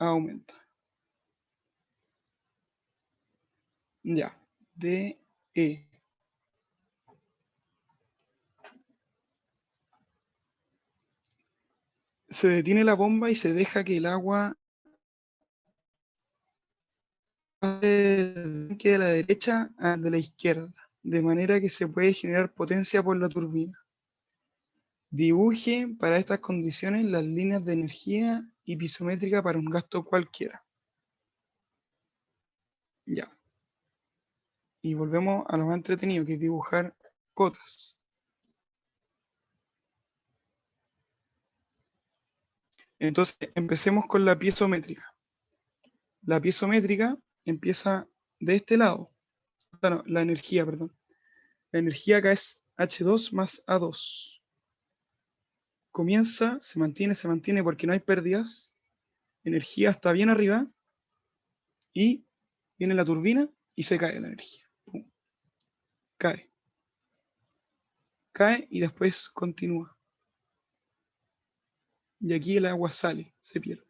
aumenta. Ya, D, E. Se detiene la bomba y se deja que el agua quede de la derecha al de la izquierda, de manera que se puede generar potencia por la turbina. Dibuje para estas condiciones las líneas de energía y pisométrica para un gasto cualquiera. Ya. Y volvemos a lo más entretenido, que es dibujar cotas. Entonces, empecemos con la piezométrica. La piezométrica empieza de este lado. No, la energía, perdón. La energía acá es H2 más A2. Comienza, se mantiene porque no hay pérdidas. energía hasta bien arriba, y viene la turbina y se cae la energía. Pum. Cae. Cae y después continúa. Y aquí el agua sale, se pierde.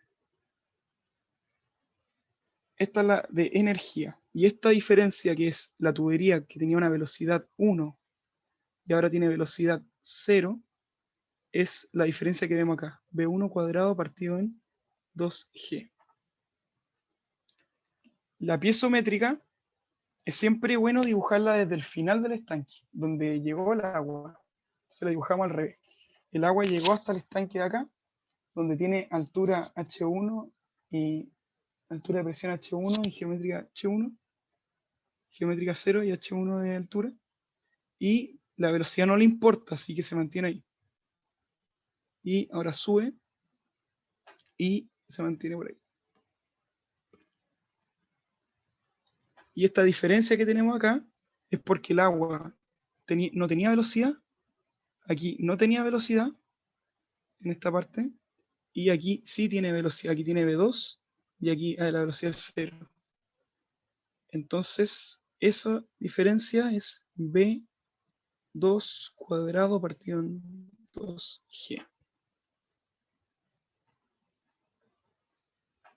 Esta es la de energía. Y esta diferencia, que es la tubería que tenía una velocidad 1 y ahora tiene velocidad 0, es la diferencia que vemos acá. V1 cuadrado partido en 2G. La piezométrica es siempre bueno dibujarla desde el final del estanque, donde llegó el agua. Se la dibujamos al revés. El agua llegó hasta el estanque de acá, donde tiene altura H1 y altura de presión H1 y geométrica H1, geométrica 0 y H1 de altura. Y la velocidad no le importa, así que se mantiene ahí. Y ahora sube y se mantiene por ahí. Y esta diferencia que tenemos acá es porque el agua no tenía velocidad, aquí no tenía velocidad, en esta parte, y aquí sí tiene velocidad, aquí tiene V2 y aquí la velocidad es 0. Entonces, esa diferencia es V2 cuadrado partido en 2G.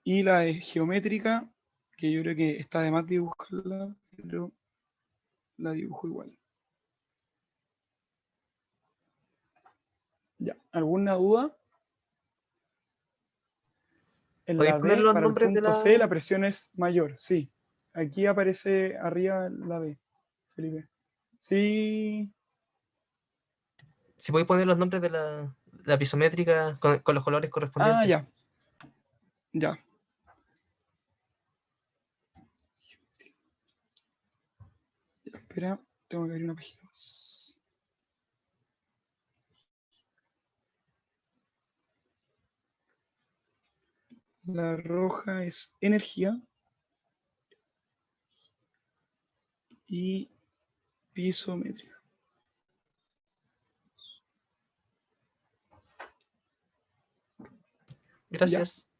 Y la de geométrica, que yo creo que está de más dibujarla, pero la dibujo igual. Ya, ¿alguna duda? En ¿Podéis la poner D, los para el nombres de punto la... C, la presión es mayor, sí. Aquí aparece arriba la D, Felipe. Sí, Si podéis poner los nombres de la pisométrica con los colores correspondientes. ya, ya. Ya, espera, tengo que abrir una página más. La roja es energía y pisométrica. Gracias.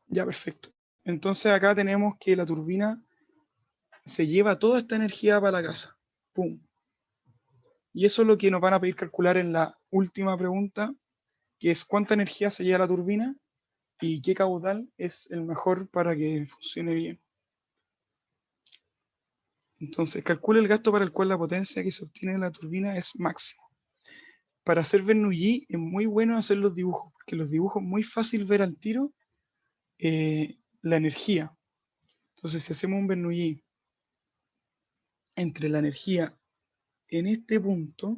Ya, perfecto. Entonces acá tenemos que la turbina se lleva toda esta energía para la casa. ¡Pum! Y eso es lo que nos van a pedir calcular en la última pregunta, que es cuánta energía se lleva la turbina y qué caudal es el mejor para que funcione bien. Entonces, calcule el gasto para el cual la potencia que se obtiene de la turbina es máximo. Para hacer Bernoulli es muy bueno hacer los dibujos, porque los dibujos es muy fácil ver al tiro la energía. Entonces, si hacemos un Bernoulli entre la energía en este punto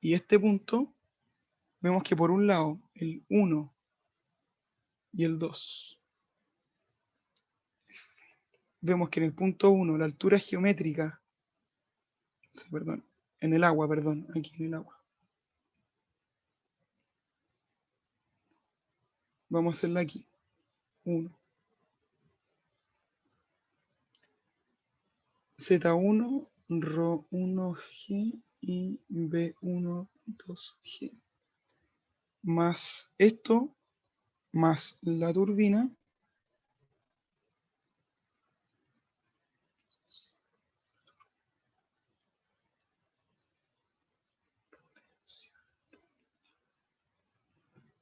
y este punto, vemos que por un lado el 1 y el 2, vemos que en el punto 1 la altura geométrica, perdón, en el agua, perdón, aquí en el agua. Vamos a hacerla aquí, 1. Z1, Rho1G y B1, 2G. Más esto, más la turbina.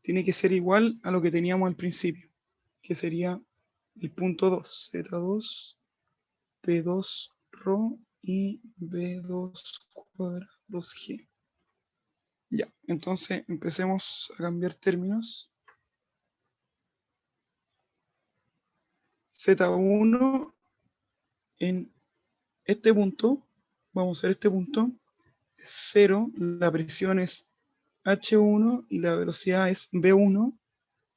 Tiene que ser igual a lo que teníamos al principio, que sería el punto 2, Z2, P2, Rho y B2 cuadrado 2G. Ya, entonces empecemos a cambiar términos. Z1 en este punto, vamos a ver este punto, es 0, la presión es H1 y la velocidad es V1,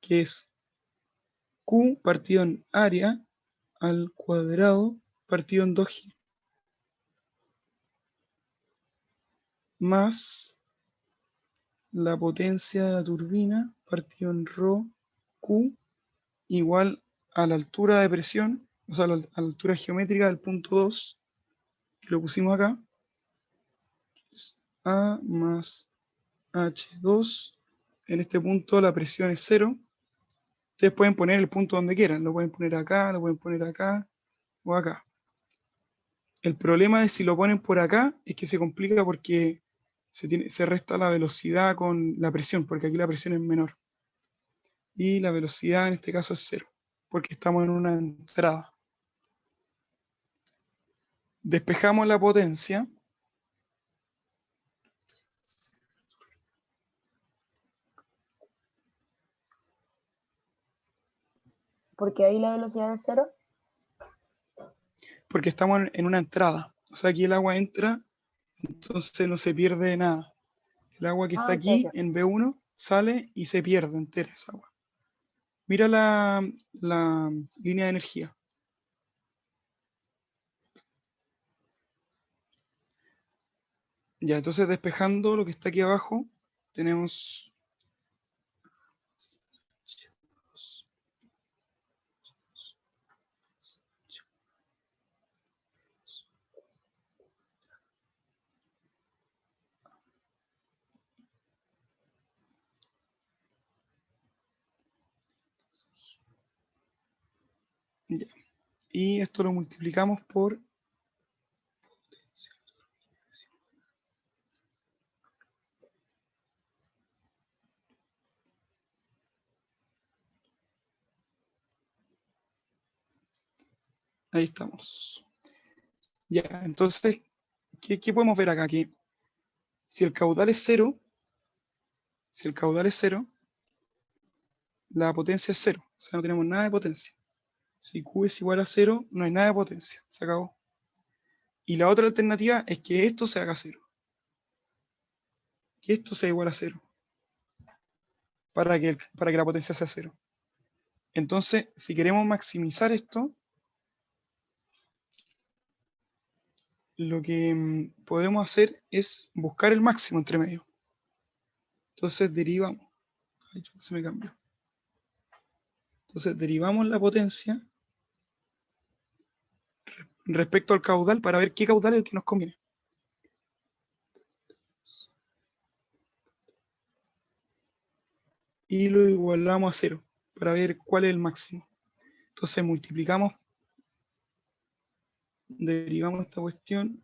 que es Q partido en área al cuadrado partido en 2G. Más la potencia de la turbina partido en Rho Q igual a la altura de presión, o sea, a la altura geométrica del punto 2, que lo pusimos acá, es A más H2. En este punto la presión es 0, Ustedes pueden poner el punto donde quieran, lo pueden poner acá, lo pueden poner acá o acá. El problema de si lo ponen por acá es que se complica porque se resta la velocidad con la presión, porque aquí la presión es menor. Y la velocidad en este caso es 0, porque estamos en una entrada. Despejamos la potencia. Porque ahí la velocidad es 0. Porque estamos en una entrada. O sea, aquí el agua entra, entonces no se pierde nada. El agua que está Ah, ok, aquí ok. en B1 sale y se pierde entera esa agua. Mira la línea de energía. Ya, entonces despejando lo que está aquí abajo, tenemos... Ya. Y esto lo multiplicamos por... Ahí estamos. Ya, entonces, ¿qué podemos ver acá? Que si el caudal es 0, la potencia es 0. O sea, no tenemos nada de potencia. Si Q es igual a 0, no hay nada de potencia. Se acabó. Y la otra alternativa es que esto se haga 0. Que esto sea igual a 0. Para que la potencia sea 0. Entonces, si queremos maximizar esto, lo que podemos hacer es buscar el máximo entre medio. Entonces derivamos. Ay, se me cambió. Entonces derivamos la potencia respecto al caudal para ver qué caudal es el que nos conviene. Y lo igualamos a 0 para ver cuál es el máximo. Entonces multiplicamos, derivamos esta cuestión.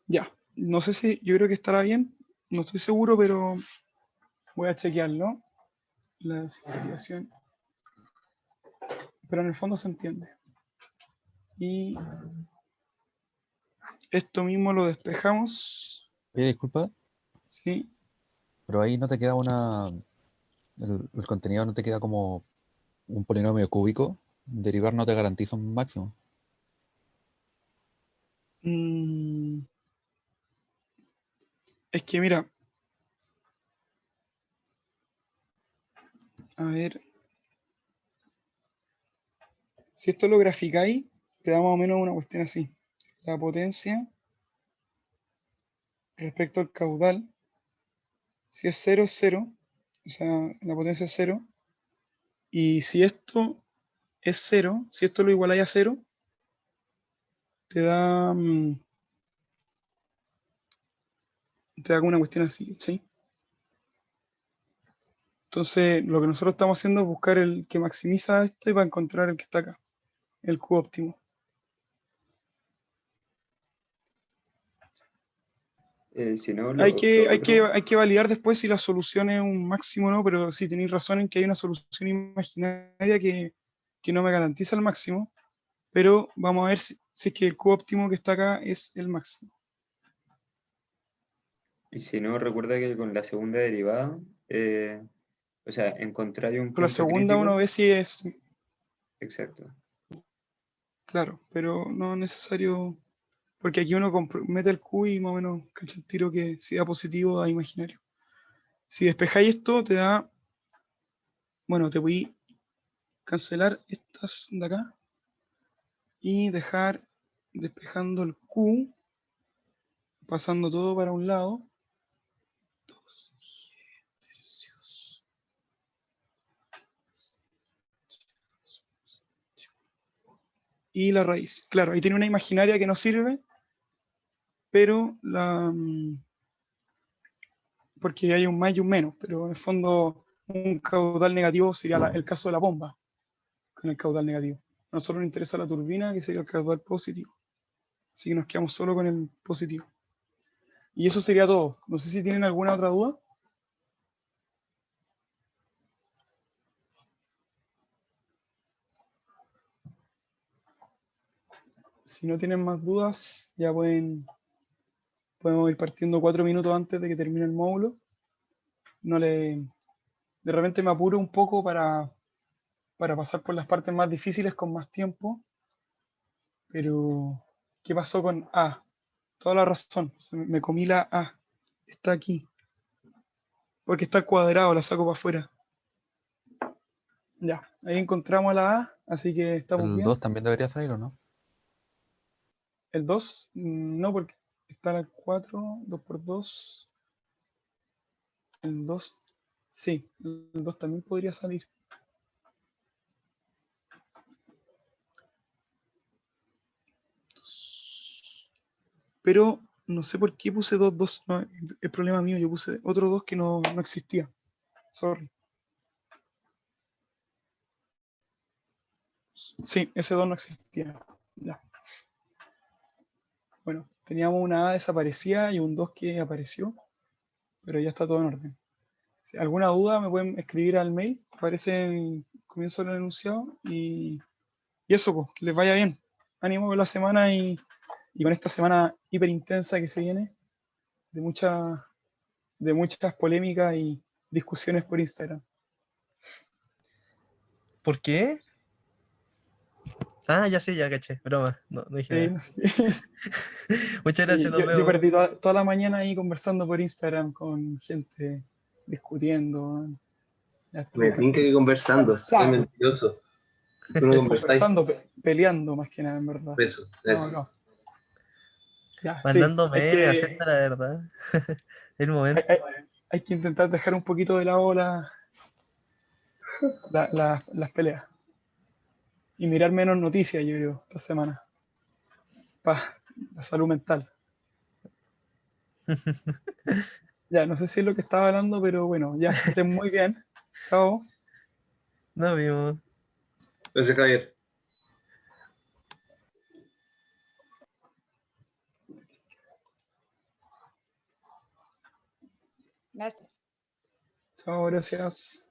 Ya, no sé si, yo creo que estará bien, no estoy seguro, pero voy a chequearlo, la simplificación. Pero en el fondo se entiende. Y esto mismo lo despejamos, Oye, disculpa, ¿sí? pero ahí no te queda el contenido no te queda como un polinomio cúbico. Derivar no te garantiza un máximo. Es que mira, a ver, si esto lo graficáis, te da más o menos una cuestión así. La potencia respecto al caudal, si es 0, es 0, o sea, la potencia es 0, y si esto es 0, si esto lo igualáis a 0, te da, una cuestión así, ¿sí? Entonces, lo que nosotros estamos haciendo es buscar el que maximiza esto y va a encontrar el que está acá, el Q óptimo. Si no, Hay que validar después si la solución es un máximo o no, pero sí tenéis razón en que hay una solución imaginaria que no me garantiza el máximo, pero vamos a ver si es que el Q óptimo que está acá es el máximo. Y si no, recuerda que con la segunda derivada, o sea, encontrar un Con la punto segunda crítico. uno ve si es... Exacto. Claro, pero no es necesario... Porque aquí uno mete el Q y más o menos cacha el tiro que si da positivo da imaginario. Si despejáis esto, te da. Bueno, te voy a cancelar estas de acá y dejar despejando el Q, pasando todo para un lado. 2 tercios. Y la raíz. Claro, ahí tiene una imaginaria que no sirve, pero porque hay un más y un menos, pero en el fondo un caudal negativo sería el caso de la bomba, con el caudal negativo. A nosotros nos interesa la turbina, que sería el caudal positivo. Así que nos quedamos solo con el positivo. Y eso sería todo. No sé si tienen alguna otra duda. Si no tienen más dudas, ya podemos ir partiendo 4 minutos antes de que termine el módulo. De repente me apuro un poco para pasar por las partes más difíciles con más tiempo. Pero, ¿qué pasó con A? Toda la razón. Me comí la A. Está aquí. Porque está al cuadrado, la saco para afuera. Ya, ahí encontramos la A, así que estamos El bien. 2 también debería salir, ¿o no? El 2, no, porque está el 4, 2 por 2. El 2, sí, el 2 también podría salir. Pero no sé por qué puse 2, 2. No, es problema mío, yo puse otro 2 que no existía. Sorry. Sí, ese 2 no existía. Ya. Bueno, teníamos una A desaparecida y un 2 que apareció, pero ya está todo en orden. Si alguna duda me pueden escribir al mail, aparece en el comienzo del enunciado y eso, pues, que les vaya bien. Ánimo con la semana y con esta semana hiper intensa que se viene, de muchas polémicas y discusiones por Instagram. ¿Por qué? Ah, ya sé, ya caché. Broma, no dije Sí, nada. no sé. Muchas Sí, gracias, nos yo vemos. perdí toda la mañana ahí conversando por Instagram con gente discutiendo. Ya Me estoy tinca que conversando, es cansado. mentiroso. Tú no conversáis, Conversando, peleando más que nada, en verdad. eso, No, eso. no. Ya, sí, Mandando memes, acepta la verdad. El momento. hay que intentar dejar un poquito de lado las peleas y mirar menos noticias, yo creo, esta semana. Para la salud mental. Ya, no sé si es lo que estaba hablando, pero bueno, ya, que estén muy bien. Chao. Nos vimos. Gracias, Javier. Gracias. Chao, gracias.